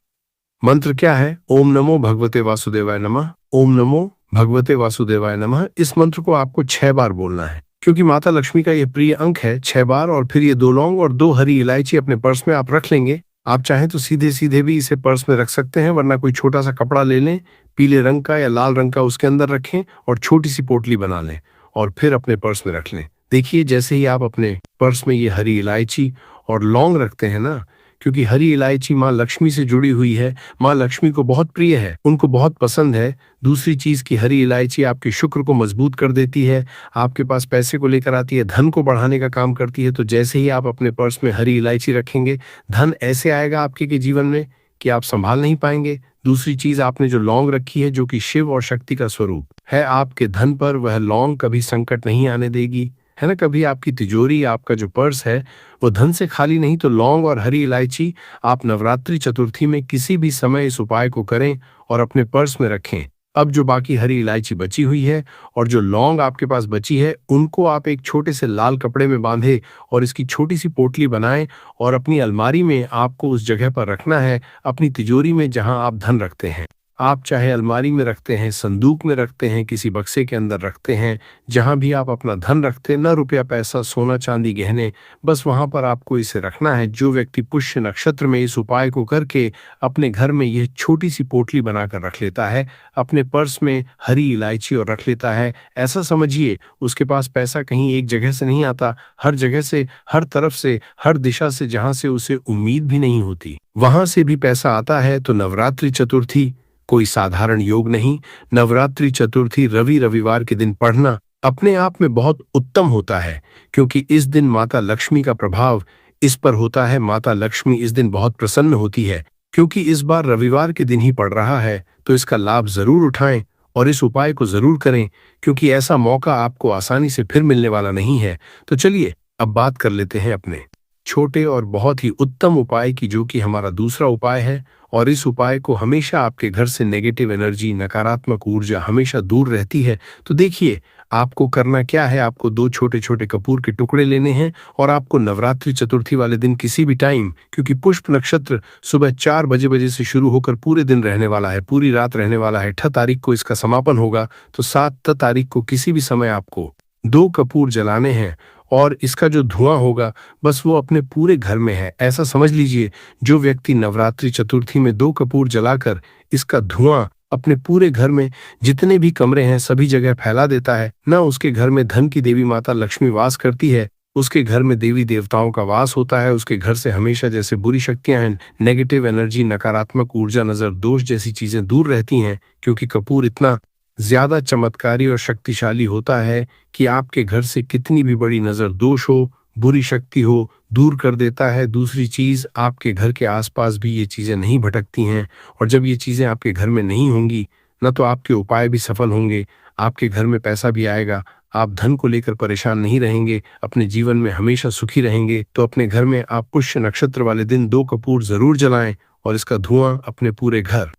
मंत्र क्या है, ओम नमो भगवते वासुदेवाय नमः, ओम नमो भगवते वासुदेवाय नमः। इस मंत्र को आपको 6 बार बोलना है, क्योंकि माता लक्ष्मी का यह प्रिय अंक है 6 बार। और फिर ये 2 लौंग और 2 हरी इलायची अपने पर्स में आप रख लेंगे। आप चाहें तो सीधे सीधे भी इसे पर्स में रख सकते हैं, वरना कोई छोटा सा कपड़ा ले लें, पीले रंग का या लाल रंग का, उसके अंदर रखें और छोटी सी पोटली बना लें और फिर अपने पर्स में रख लें। देखिए, जैसे ही आप अपने पर्स में ये हरी इलायची और लौंग रखते हैं ना, क्योंकि हरी इलायची माँ लक्ष्मी से जुड़ी हुई है, माँ लक्ष्मी को बहुत प्रिय है, उनको बहुत पसंद है। दूसरी चीज की हरी इलायची आपके शुक्र को मजबूत कर देती है, आपके पास पैसे को लेकर आती है, धन को बढ़ाने का काम करती है। तो जैसे ही आप अपने पर्स में हरी इलायची रखेंगे, धन ऐसे आएगा आपके के जीवन में कि आप संभाल नहीं पाएंगे। दूसरी चीज, आपने जो लौंग रखी है जो कि शिव और शक्ति का स्वरूप है आपके धन पर, वह लौंग कभी संकट नहीं आने देगी, है ना। कभी आपकी तिजोरी, आपका जो पर्स है वो धन से खाली नहीं। तो लौंग और हरी इलायची आप नवरात्रि चतुर्थी में किसी भी समय इस उपाय को करें और अपने पर्स में रखें। अब जो बाकी हरी इलायची बची हुई है और जो लौंग आपके पास बची है, उनको आप एक छोटे से लाल कपड़े में बांधे और इसकी छोटी सी पोटली बनाएं और अपनी अलमारी में आपको उस जगह पर रखना है, अपनी तिजोरी में जहां आप धन रखते हैं। आप चाहे अलमारी में रखते हैं, संदूक में रखते हैं, किसी बक्से के अंदर रखते हैं, जहां भी आप अपना धन रखते हैं, न रुपया पैसा, सोना चांदी, गहने, बस वहां पर आपको इसे रखना है। जो व्यक्ति पुष्य नक्षत्र में इस उपाय को करके अपने घर में यह छोटी सी पोटली बनाकर रख लेता है, अपने पर्स में हरी इलायची और रख लेता है, ऐसा समझिए उसके पास पैसा कहीं एक जगह से नहीं आता, हर जगह से, हर तरफ से, हर दिशा से, जहां से उसे उम्मीद भी नहीं होती, वहां से भी पैसा आता है। तो नवरात्रि चतुर्थी कोई साधारण योग नहीं। नवरात्रि चतुर्थी रविवार के दिन पढ़ना अपने आप में बहुत उत्तम होता है, क्योंकि इस दिन माता लक्ष्मी का प्रभाव इस पर होता है। माता लक्ष्मी इस दिन बहुत प्रसन्न होती है, क्योंकि इस बार रविवार के दिन ही पड़ रहा है। तो इसका लाभ जरूर उठाएं और इस उपाय को जरूर करें, क्योंकि ऐसा मौका आपको आसानी से फिर मिलने वाला नहीं है। तो चलिए अब बात कर लेते हैं अपने छोटे और बहुत ही उत्तम उपाय की, जो कि हमारा दूसरा उपाय है। और इस उपाय को हमेशा आपके घर से नेगेटिव एनर्जी, नकारात्मक ऊर्जा हमेशा दूर रहती है। तो देखिए, आपको करना क्या है, आपको 2 छोटे छोटे कपूर के टुकड़े लेने हैं और आपको नवरात्रि चतुर्थी वाले दिन किसी भी टाइम, क्योंकि पुष्प नक्षत्र सुबह 4 बजे से शुरू होकर पूरे दिन रहने वाला है, पूरी रात रहने वाला है। 8 तारीख को इसका समापन होगा, तो 7 तारीख को किसी भी समय आपको 2 कपूर जलाने हैं और इसका जो धुआं होगा बस वो अपने पूरे घर में है, ऐसा समझ लीजिए। जो व्यक्ति नवरात्रि चतुर्थी में 2 कपूर जलाकर इसका धुआं अपने पूरे घर में, जितने भी कमरे हैं सभी जगह फैला देता है ना, उसके घर में धन की देवी माता लक्ष्मी वास करती है, उसके घर में देवी देवताओं का वास होता है, उसके घर से हमेशा जैसे बुरी शक्तियां हैं, नेगेटिव एनर्जी, नकारात्मक ऊर्जा, नजर दोष जैसी चीजें दूर रहती हैं। क्योंकि कपूर इतना ज्यादा चमत्कारी और शक्तिशाली होता है कि आपके घर से कितनी भी बड़ी नजर दोष हो, बुरी शक्ति हो, दूर कर देता है। दूसरी चीज, आपके घर के आसपास भी ये चीजें नहीं भटकती हैं, और जब ये चीजें आपके घर में नहीं होंगी न, तो आपके उपाय भी सफल होंगे, आपके घर में पैसा भी आएगा, आप धन को लेकर परेशान नहीं रहेंगे, अपने जीवन में हमेशा सुखी रहेंगे। तो अपने घर में आप पुष्य नक्षत्र वाले दिन 2 कपूर जरूर जलाएं और इसका धुआं अपने पूरे घर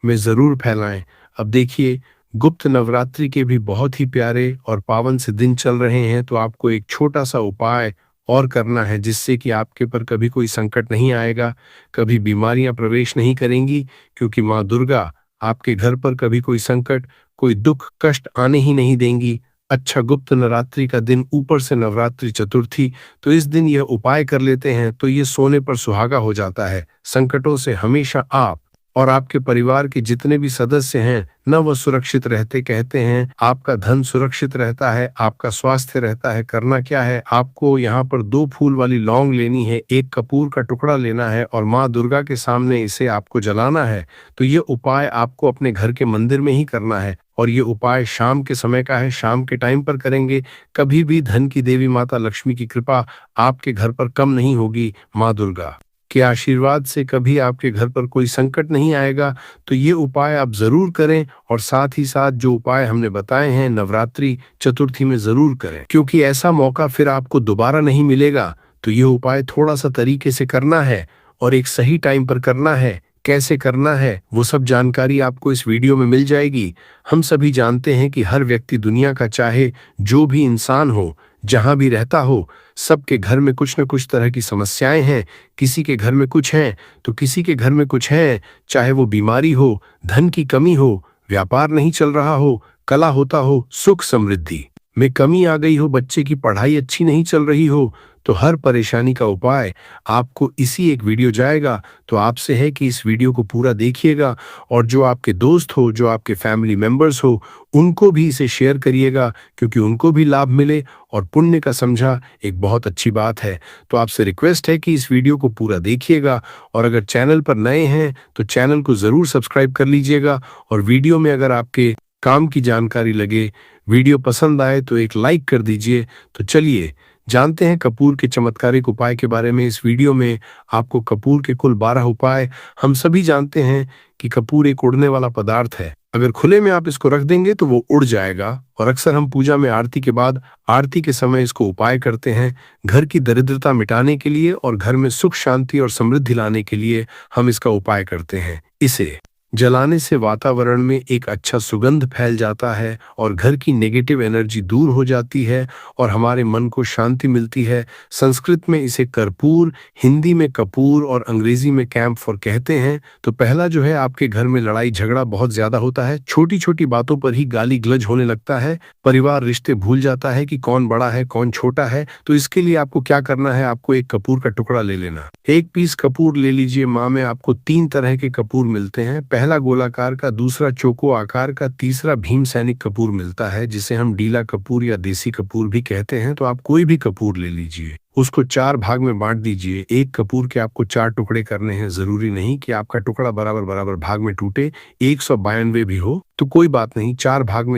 में जरूर फैलाएं। अब देखिए, गुप्त नवरात्रि के भी बहुत ही प्यारे और पावन से दिन चल रहे हैं, तो आपको एक छोटा सा उपाय और करना है जिससे कि आपके पर कभी कोई संकट नहीं आएगा, कभी बीमारियां प्रवेश नहीं करेंगी, क्योंकि माँ दुर्गा आपके घर पर कभी कोई संकट, कोई दुख कष्ट आने ही नहीं देंगी। अच्छा, गुप्त नवरात्रि का दिन, ऊपर से नवरात्रि चतुर्थी, तो इस दिन यह उपाय कर लेते हैं तो ये सोने पर सुहागा हो जाता है। संकटों से हमेशा आप और आपके परिवार के जितने भी सदस्य हैं न, वह सुरक्षित रहते। कहते हैं आपका धन सुरक्षित रहता है, आपका स्वास्थ्य रहता है। करना क्या है, आपको यहाँ पर 2 फूल वाली लौंग लेनी है, एक कपूर का टुकड़ा लेना है और माँ दुर्गा के सामने इसे आपको जलाना है। तो ये उपाय आपको अपने घर के मंदिर में ही करना है और ये उपाय शाम के समय का है, शाम के टाइम पर करेंगे। कभी भी धन की देवी माता लक्ष्मी की कृपा आपके घर पर कम नहीं होगी। माँ दुर्गा के आशीर्वाद से कभी आपके घर पर कोई संकट नहीं आएगा। तो ये उपाय आप जरूर करें और साथ ही साथ जो उपाय हमने बताए हैं नवरात्रि चतुर्थी में जरूर करें, क्योंकि ऐसा मौका फिर आपको दोबारा नहीं मिलेगा। तो ये उपाय थोड़ा सा तरीके से करना है और एक सही टाइम पर करना है। कैसे करना है वो सब जानकारी आपको इस वीडियो में मिल जाएगी। हम सभी जानते हैं कि हर व्यक्ति दुनिया का, चाहे जो भी इंसान हो, जहां भी रहता हो, सबके घर में कुछ न कुछ तरह की समस्याएं हैं। किसी के घर में कुछ है तो किसी के घर में कुछ है, चाहे वो बीमारी हो, धन की कमी हो, व्यापार नहीं चल रहा हो, कला होता हो, सुख समृद्धि में कमी आ गई हो, बच्चे की पढ़ाई अच्छी नहीं चल रही हो, तो हर परेशानी का उपाय आपको इसी एक वीडियो जाएगा। तो आपसे है कि इस वीडियो को पूरा देखिएगा और जो आपके दोस्त हो, जो आपके फैमिली मेंबर्स हो, उनको भी इसे शेयर करिएगा, क्योंकि उनको भी लाभ मिले और पुण्य का समझा एक बहुत अच्छी बात है। तो आपसे रिक्वेस्ट है कि इस वीडियो को पूरा देखिएगा और अगर चैनल पर नए हैं तो चैनल को ज़रूर सब्सक्राइब कर लीजिएगा और वीडियो में अगर आपके काम की जानकारी लगे, वीडियो पसंद आए तो एक लाइक कर दीजिए। तो चलिए जानते हैं कपूर के चमत्कारिक उपाय के बारे में। इस वीडियो में आपको कपूर के कुल 12 उपाय। हम सभी जानते हैं कि कपूर एक उड़ने वाला पदार्थ है। अगर खुले में आप इसको रख देंगे तो वो उड़ जाएगा और अक्सर हम पूजा में आरती के बाद, आरती के समय इसको उपाय करते हैं। घर की दरिद्रता मिटाने के लिए और घर में सुख शांति और समृद्धि लाने के लिए हम इसका उपाय करते हैं। इसे जलाने से वातावरण में एक अच्छा सुगंध फैल जाता है और घर की नेगेटिव एनर्जी दूर हो जाती है और हमारे मन को शांति मिलती है। संस्कृत में इसे कर्पूर, हिंदी में कपूर और अंग्रेजी में कैम्फर कहते हैं। तो पहला जो है, आपके घर में लड़ाई झगड़ा बहुत ज्यादा होता है, छोटी छोटी बातों पर ही गाली गलौज होने लगता है, परिवार रिश्ते भूल जाता है कि कौन बड़ा है कौन छोटा है। तो इसके लिए आपको क्या करना है, आपको एक कपूर का टुकड़ा ले लेना, 1 पीस कपूर ले लीजिए। माँ में आपको 3 तरह के कपूर मिलते हैं, पहला गोलाकार का, दूसरा चौको आकार का, तीसरा भीम सैनिक कपूर मिलता है, जिसे हम डीला कपूर या देसी कपूर भी कहते हैं। तो आप कोई भी कपूर ले लीजिए, उसको 4 भाग में बांट दीजिए। एक कपूर के आपको 4 टुकड़े करने हैं, जरूरी नहीं कि आपका टुकड़ा बराबर बराबर भाग में टूटे। 192 भी हो तो कोई बात नहीं, 4 भाग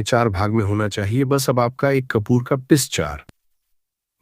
में होना चाहिए बस। अब आपका एक कपूर का पिस 4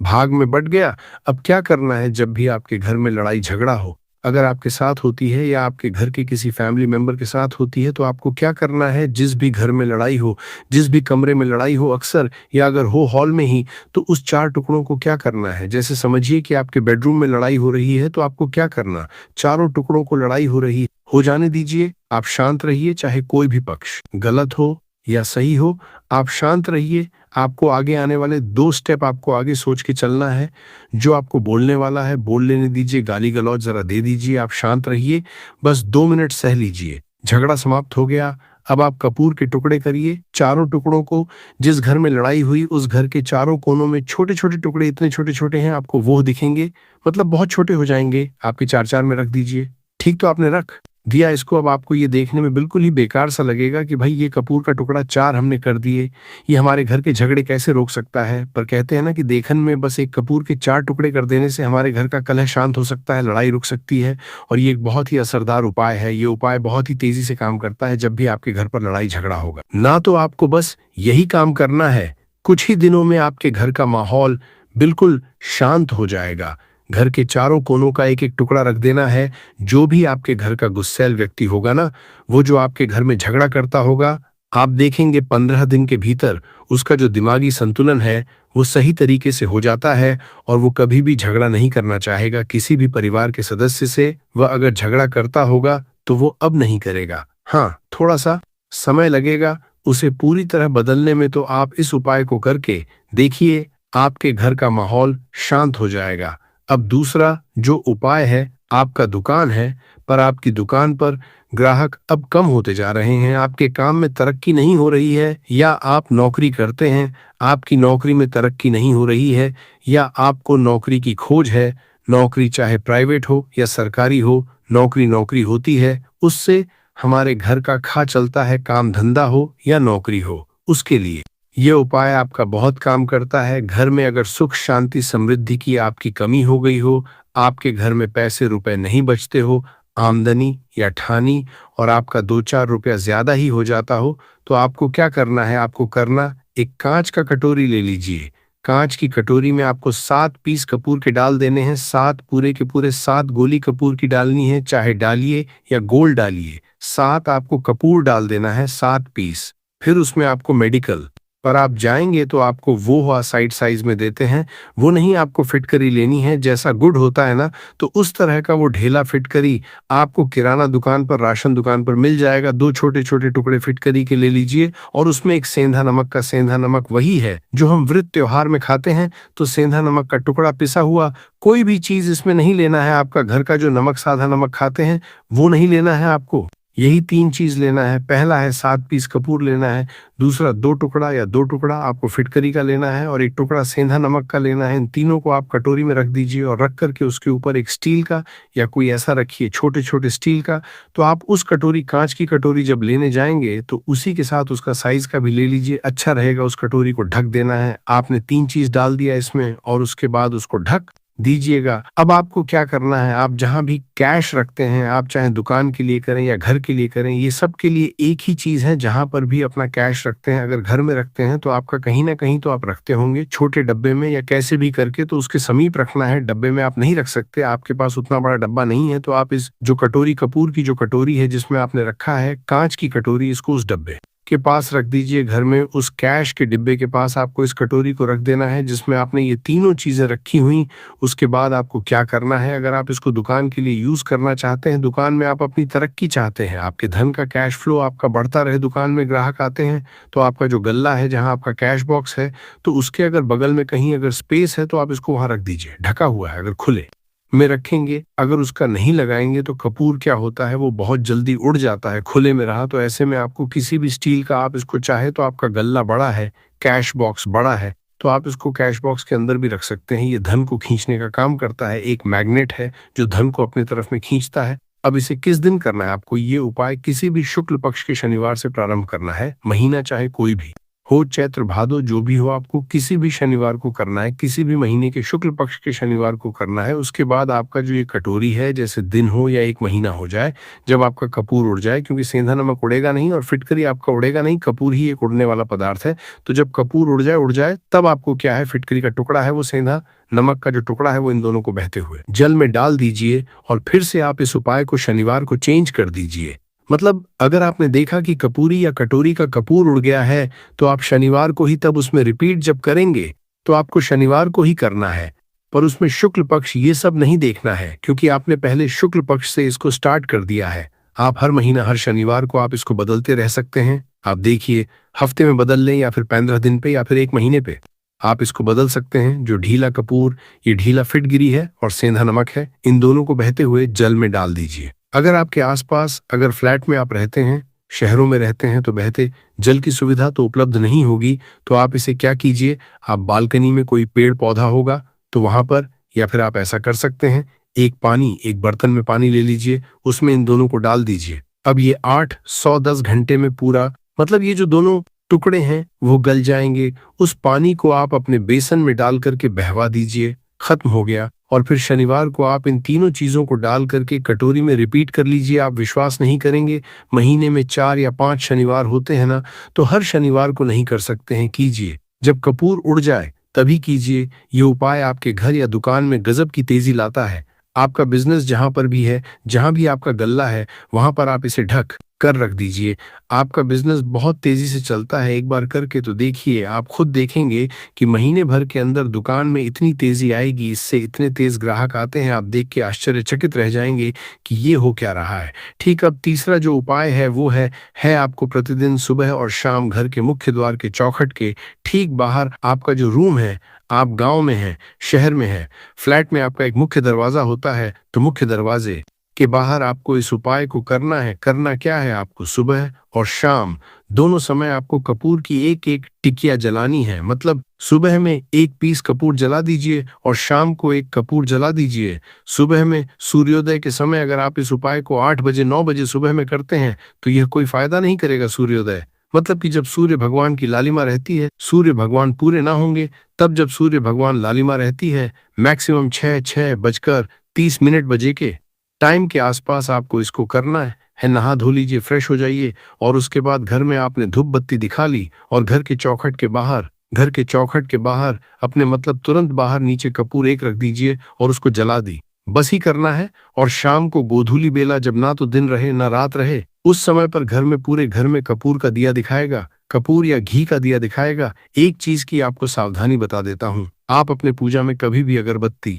भाग में बट गया। अब क्या करना है, जब भी आपके घर में लड़ाई झगड़ा हो, अगर आपके साथ होती है या आपके घर के किसी फैमिली मेंबर के साथ होती है, तो आपको क्या करना है, जिस भी घर में लड़ाई हो, जिस भी कमरे में लड़ाई हो अक्सर, या अगर हो हॉल में ही, तो उस 4 टुकड़ों को क्या करना है, जैसे समझिए कि आपके बेडरूम में लड़ाई हो रही है, तो आपको क्या करना, चारों टुकड़ों को लड़ाई हो जाने दीजिए। आप शांत रहिए, चाहे कोई भी पक्ष गलत हो या सही हो, आप शांत रहिए। आपको आगे आने वाले 2 स्टेप आपको आगे सोच के चलना है। जो आपको बोलने वाला है बोल लेने दीजिए, गाली गलौज जरा दे दीजिए, आप शांत रहिए, बस 2 मिनट सह लीजिए। झगड़ा समाप्त हो गया। अब आप कपूर के टुकड़े करिए, चारों टुकड़ों को, जिस घर में लड़ाई हुई उस घर के चारों कोनों में छोटे छोटे टुकड़े, इतने छोटे छोटे हैं आपको वो दिखेंगे, मतलब बहुत छोटे हो जाएंगे, आपके 4-4 में रख दीजिए। ठीक, तो आपने रख दिया इसको। अब आपको ये देखने में बिल्कुल ही बेकार सा लगेगा कि भाई ये कपूर का टुकड़ा 4 हमने कर दिए, ये हमारे घर के झगड़े कैसे रोक सकता है। पर कहते हैं ना कि देखन में बस एक कपूर के 4 टुकड़े कर देने से हमारे घर का कलह शांत हो सकता है, लड़ाई रुक सकती है। और ये एक बहुत ही असरदार उपाय है। ये उपाय बहुत ही तेजी से काम करता है जब भी आपके घर पर लड़ाई झगड़ा होगा ना। तो आपको बस यही काम करना है, कुछ ही दिनों में आपके घर का माहौल बिल्कुल शांत हो जाएगा। घर के चारों कोनों का एक एक टुकड़ा रख देना है। जो भी आपके घर का गुस्सैल व्यक्ति होगा ना, वो जो आपके घर में झगड़ा करता होगा, आप देखेंगे 15 दिन के भीतर उसका जो दिमागी संतुलन है वो सही तरीके से हो जाता है और वो कभी भी झगड़ा नहीं करना चाहेगा किसी भी परिवार के सदस्य से। वह अगर झगड़ा करता होगा तो वो अब नहीं करेगा। हाँ, थोड़ा सा समय लगेगा, उसे पूरी तरह बदलने में तो आप इस उपाय को करके देखिए, आपके घर का माहौल शांत हो जाएगा। अब दूसरा जो उपाय है, आपका दुकान है, पर आपकी दुकान पर ग्राहक अब कम होते जा रहे हैं, आपके काम में तरक्की नहीं हो रही है, या आप नौकरी करते हैं, आपकी नौकरी में तरक्की नहीं हो रही है, या आपको नौकरी की खोज है, नौकरी चाहे प्राइवेट हो या सरकारी हो, नौकरी नौकरी होती है, उससे हमारे घर का खा चलता है, काम धंधा हो या नौकरी हो, उसके लिए ये उपाय आपका बहुत काम करता है। घर में अगर सुख शांति समृद्धि की आपकी कमी हो गई हो, आपके घर में पैसे रुपए नहीं बचते हो, आमदनी या ठानी और आपका 2-4 रुपया ज्यादा ही हो जाता हो, तो आपको क्या करना है? आपको करना, एक कांच का कटोरी ले लीजिए। कांच की कटोरी में आपको 7 पीस कपूर के डाल देने हैं, 7 पूरे के पूरे 7 गोली कपूर की डालनी है, चाहे डालिए या गोल डालिए। 7 आपको कपूर डाल देना है, 7 पीस। फिर उसमें आपको मेडिकल पर आप जाएंगे तो आपको वो हुआ साइड साइज में देते हैं, वो नहीं, आपको फिटकरी लेनी है, जैसा गुड़ होता है ना, तो उस तरह का वो ढेला फिटकरी आपको किराना दुकान पर, राशन दुकान पर मिल जाएगा। 2 छोटे छोटे टुकड़े फिटकरी के ले लीजिए और उसमें एक सेंधा नमक का, सेंधा नमक वही है जो हम व्रत त्योहार में खाते हैं, तो सेंधा नमक का टुकड़ा पिसा हुआ, कोई भी चीज इसमें नहीं लेना है। आपका घर का जो नमक, साधा नमक खाते हैं, वो नहीं लेना है आपको। यही 3 चीज लेना है। पहला है 7 पीस कपूर लेना है, दूसरा 2 टुकड़ा या 2 टुकड़ा आपको फिटकरी का लेना है, और 1 टुकड़ा सेंधा नमक का लेना है। इन तीनों को आप कटोरी में रख दीजिए और रख करके उसके ऊपर एक स्टील का या कोई ऐसा रखिए, छोटे छोटे स्टील का। तो आप उस कटोरी, कांच की कटोरी जब लेने जाएंगे तो उसी के साथ उसका साइज का भी ले लीजिए, अच्छा रहेगा। उस कटोरी को ढक देना है। आपने 3 चीज डाल दिया इसमें और उसके बाद उसको ढक दीजिएगा। अब आपको क्या करना है? आप जहां भी कैश रखते हैं, आप चाहे दुकान के लिए करें या घर के लिए करें, ये सब के लिए एक ही चीज है। जहां पर भी अपना कैश रखते हैं, अगर घर में रखते हैं तो आपका कहीं ना कहीं तो आप रखते होंगे, छोटे डब्बे में या कैसे भी करके, तो उसके समीप रखना है। डब्बे में आप नहीं रख सकते, आपके पास उतना बड़ा डब्बा नहीं है, तो आप इस जो कटोरी, कपूर की जो कटोरी है जिसमें आपने रखा है कांच की कटोरी, इसको उस डब्बे के पास रख दीजिए। घर में उस कैश के डिब्बे के पास आपको इस कटोरी को रख देना है जिसमें आपने ये तीनों चीजें रखी हुई। उसके बाद आपको क्या करना है? अगर आप इसको दुकान के लिए यूज करना चाहते हैं, दुकान में आप अपनी तरक्की चाहते हैं, आपके धन का कैश फ्लो आपका बढ़ता रहे, दुकान में ग्राहक आते हैं, तो आपका जो गल्ला है, जहां आपका कैश बॉक्स है, तो उसके अगर बगल में कहीं अगर स्पेस है तो आप इसको वहां रख दीजिए। ढका हुआ है, अगर खुले में रखेंगे, अगर उसका नहीं लगाएंगे तो कपूर क्या होता है, वो बहुत जल्दी उड़ जाता है खुले में रहा। तो ऐसे में आपको किसी भी स्टील का, आप इसको चाहे तो, आपका गल्ला बड़ा है, कैश बॉक्स बड़ा है, तो आप इसको कैश बॉक्स के अंदर भी रख सकते हैं। ये धन को खींचने का काम करता है, एक मैग्नेट है जो धन को अपनी तरफ में खींचता है। अब इसे किस दिन करना है आपको? ये उपाय किसी भी शुक्ल पक्ष के शनिवार से प्रारंभ करना है। महीना चाहे कोई भी हो, चैत्र भादो जो भी हो, आपको किसी भी शनिवार को करना है, किसी भी महीने के शुक्ल पक्ष के शनिवार को करना है। उसके बाद आपका जो ये कटोरी है, जैसे दिन हो या 1 महीना हो जाए, जब आपका कपूर उड़ जाए, क्योंकि सेंधा नमक उड़ेगा नहीं और फिटकरी आपका उड़ेगा नहीं, कपूर ही एक उड़ने वाला पदार्थ है। तो जब कपूर उड़ जाए तब आपको क्या है, फिटकरी का टुकड़ा है, वो सेंधा नमक का जो टुकड़ा है, वो इन दोनों को बहते हुए जल में डाल दीजिए और फिर से आप इस उपाय को शनिवार को चेंज कर दीजिए। मतलब अगर आपने देखा कि कपूरी या कटोरी का कपूर उड़ गया है, तो आप शनिवार को ही तब उसमें रिपीट जब करेंगे, तो आपको शनिवार को ही करना है। पर उसमें शुक्ल पक्ष ये सब नहीं देखना है, क्योंकि आपने पहले शुक्ल पक्ष से इसको स्टार्ट कर दिया है। आप हर महीना, हर शनिवार को आप इसको बदलते रह सकते हैं। आप देखिए, हफ्ते में बदल लें या फिर 15 दिन पे या फिर 1 महीने पे आप इसको बदल सकते हैं। जो ढीला कपूर, ये ढीला फिटगिरी है और सेंधा नमक है, इन दोनों को बहते हुए जल में डाल दीजिए। अगर आपके आसपास, अगर फ्लैट में आप रहते हैं, शहरों में रहते हैं, तो बहते जल की सुविधा तो उपलब्ध नहीं होगी, तो आप इसे क्या कीजिए, आप बालकनी में कोई पेड़ पौधा होगा तो वहां पर, या फिर आप ऐसा कर सकते हैं, एक बर्तन में पानी ले लीजिए, उसमें इन दोनों को डाल दीजिए। अब ये 8-10 घंटे में पूरा, मतलब ये जो दोनों टुकड़े हैं वो गल जाएंगे। उस पानी को आप अपने बेसन में डाल करके बहवा दीजिए, खत्म हो गया। और फिर शनिवार को आप इन तीनों चीजों को डाल करके कटोरी में रिपीट कर लीजिए। आप विश्वास नहीं करेंगे, महीने में 4 या 5 शनिवार होते हैं ना, तो हर शनिवार को नहीं कर सकते हैं, कीजिए। जब कपूर उड़ जाए तभी कीजिए। ये उपाय आपके घर या दुकान में गजब की तेजी लाता है। आपका बिजनेस जहां पर भी है, जहां भी आपका गल्ला है, वहां पर आप इसे ढक कर रख दीजिए। आपका बिजनेस बहुत तेजी से चलता है, एक बार करके तो देखिए, आप खुद देखेंगे कि महीने भर के अंदर दुकान में इतनी तेजी आएगी, इससे इतने तेज ग्राहक आते हैं, आप देख के आश्चर्यचकित रह जाएंगे कि ये हो क्या रहा है। ठीक, अब तीसरा जो उपाय है वो है आपको प्रतिदिन सुबह और शाम घर के मुख्य द्वार के चौखट के ठीक बाहर, आपका जो रूम है, आप गांव में हैं, शहर में हैं, फ्लैट में आपका एक मुख्य दरवाजा होता है, तो मुख्य दरवाजे के बाहर आपको इस उपाय को करना है। करना क्या है, आपको सुबह और शाम दोनों समय आपको कपूर की एक एक टिकिया जलानी है। मतलब सुबह में एक पीस कपूर जला दीजिए और शाम को एक कपूर जला दीजिए। सुबह में सूर्योदय के समय अगर आप इस उपाय को 8 बजे 9 बजे सुबह में करते हैं तो यह कोई फायदा नहीं करेगा सूर्योदय। मतलब कि जब सूर्य भगवान की लालिमा रहती है, सूर्य भगवान पूरे ना होंगे, तब जब सूर्य भगवान लालिमा रहती है, मैक्सिमम 6:30 बजे के टाइम के आसपास आपको इसको करना है। नहा धो लीजिए, फ्रेश हो जाइए और उसके बाद घर में आपने धूप बत्ती दिखा ली और घर के चौखट के बाहर अपने मतलब तुरंत बाहर नीचे कपूर एक रख दीजिए और उसको जला दी। बस ही करना है। और शाम को गोधूली बेला, जब ना तो दिन रहे ना रात रहे, उस समय पर घर में पूरे घर में कपूर का दिया दिखाएगा, कपूर या घी का दिया दिखाएगा। एक चीज की आपको सावधानी बता देता हूँ, आप अपने पूजा में कभी भी अगरबत्ती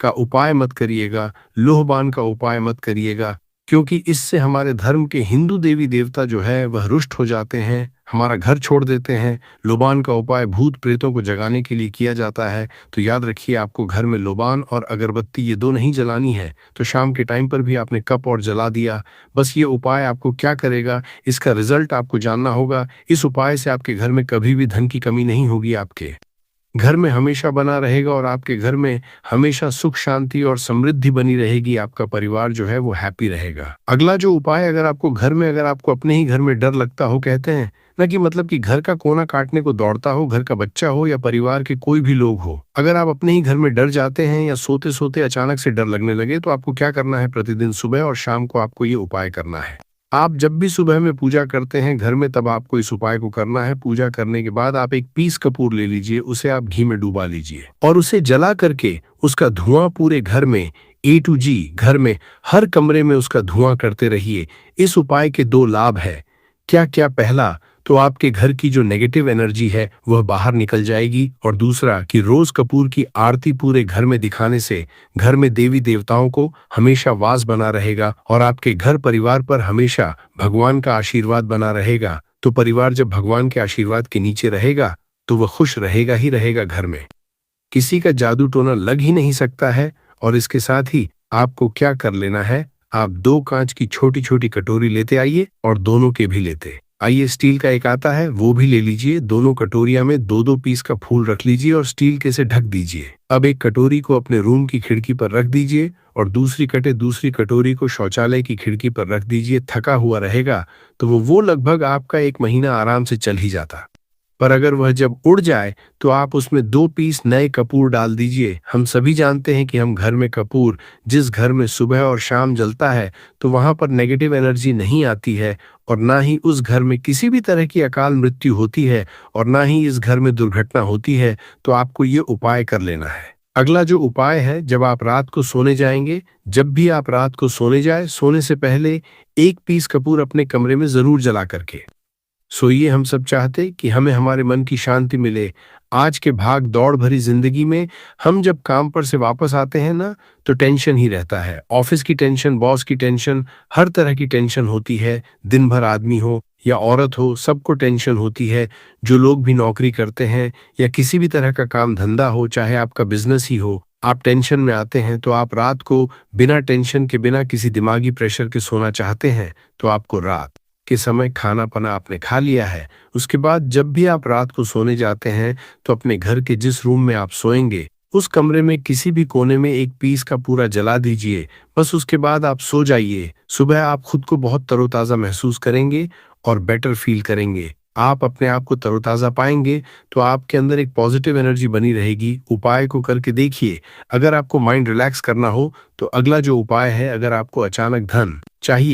का उपाय मत करिएगा, लोहबान का उपाय मत करिएगा, क्योंकि इससे हमारे धर्म के हिंदू देवी देवता जो है वह रुष्ट हो जाते हैं, हमारा घर छोड़ देते हैं। लोबान का उपाय भूत प्रेतों को जगाने के लिए किया जाता है। तो याद रखिए, आपको घर में लोबान और अगरबत्ती ये दो नहीं जलानी है। तो शाम के टाइम पर भी आपने कप और जला दिया। बस ये उपाय आपको क्या करेगा, इसका रिजल्ट आपको जानना होगा। इस उपाय से आपके घर में कभी भी धन की कमी नहीं होगी, आपके घर में हमेशा बना रहेगा और आपके घर में हमेशा सुख शांति और समृद्धि बनी रहेगी। आपका परिवार जो है वो हैप्पी रहेगा। अगला जो उपाय, अगर आपको अपने ही घर में डर लगता हो, कहते हैं ना कि मतलब कि घर का कोना काटने को दौड़ता हो, घर का बच्चा हो या परिवार के कोई भी लोग हो, अगर आप अपने ही घर में डर जाते हैं या सोते सोते अचानक से डर लगने लगे, तो आपको क्या करना है, प्रतिदिन सुबह और शाम को आपको ये उपाय करना है। आप जब भी सुबह में पूजा करते हैं घर में, तब आपको इस उपाय को करना है। पूजा करने के बाद आप एक पीस कपूर ले लीजिए, उसे आप घी में डुबा लीजिए और उसे जला करके उसका धुआं पूरे घर में A to G, घर में हर कमरे में उसका धुआं करते रहिए। इस उपाय के दो लाभ है। क्या क्या, पहला तो आपके घर की जो नेगेटिव एनर्जी है वह बाहर निकल जाएगी, और दूसरा कि रोज कपूर की आरती पूरे घर में दिखाने से घर में देवी देवताओं को हमेशा वास बना रहेगा और आपके घर परिवार पर हमेशा भगवान का आशीर्वाद बना रहेगा। तो परिवार जब भगवान के आशीर्वाद के नीचे रहेगा तो वह खुश रहेगा ही रहेगा। घर में किसी का जादू टोना लग ही नहीं सकता है। और इसके साथ ही आपको क्या कर लेना है, आप 2 कांच की छोटी छोटी कटोरी लेते आइए और दोनों के भी लेते आइए। स्टील का एक आता है, वो भी ले लीजिए। दोनों कटोरिया में 2-2 पीस का फूल रख लीजिए और स्टील के से ढक दीजिए। अब एक कटोरी को अपने रूम की खिड़की पर रख दीजिए और दूसरी कटोरी को शौचालय की खिड़की पर रख दीजिए। थका हुआ रहेगा तो वो लगभग आपका 1 महीना आराम से चल ही जाता। पर अगर वह जब उड़ जाए तो आप उसमें 2 पीस नए कपूर डाल दीजिए। हम सभी जानते हैं कि हम घर में कपूर, जिस घर में सुबह और शाम जलता है तो वहां पर नेगेटिव एनर्जी नहीं आती है, और ना ही उस घर में किसी भी तरह की अकाल मृत्यु होती है, और ना ही इस घर में दुर्घटना होती है। तो आपको ये उपाय कर लेना है। अगला जो उपाय है, जब आप रात को सोने जाएंगे, जब भी आप रात को सोने जाए, सोने से पहले 1 पीस कपूर अपने कमरे में जरूर जला करके सोइए। हम सब चाहते कि हमें हमारे मन की शांति मिले। आज के भाग दौड़ भरी जिंदगी में हम जब काम पर से वापस आते हैं ना, तो टेंशन ही रहता है। ऑफिस की टेंशन, बॉस की टेंशन, हर तरह की टेंशन होती है। दिन भर आदमी हो या औरत हो, सबको टेंशन होती है। जो लोग भी नौकरी करते हैं या किसी भी तरह का काम धंधा हो, चाहे आपका बिजनेस ही हो, आप टेंशन में आते हैं। तो आप रात को बिना टेंशन के, बिना किसी दिमागी प्रेशर के सोना चाहते हैं, तो आपको रात के समय खाना पना आपने खा लिया है। उसके बाद जब भी आप रात को सोने जाते हैं तो अपने घर के जिस रूम में आप सोएंगे, उस कमरे में किसी भी कोने में 1 पीस का पूरा जला दीजिए। बस उसके बाद आप सो जाइए। सुबह आप खुद को बहुत तरोताज़ा महसूस करेंगे और बेटर फील करेंगे। आप अपने आप को तरोताज़ा पाएंगे तो आपके अंदर एक पॉजिटिव एनर्जी बनी रहेगी। उपाय को करके देखिए। अगर आपको माइंड रिलैक्स करना हो तो अगला जो उपाय है, अगर आपको अचानक धन चाहिए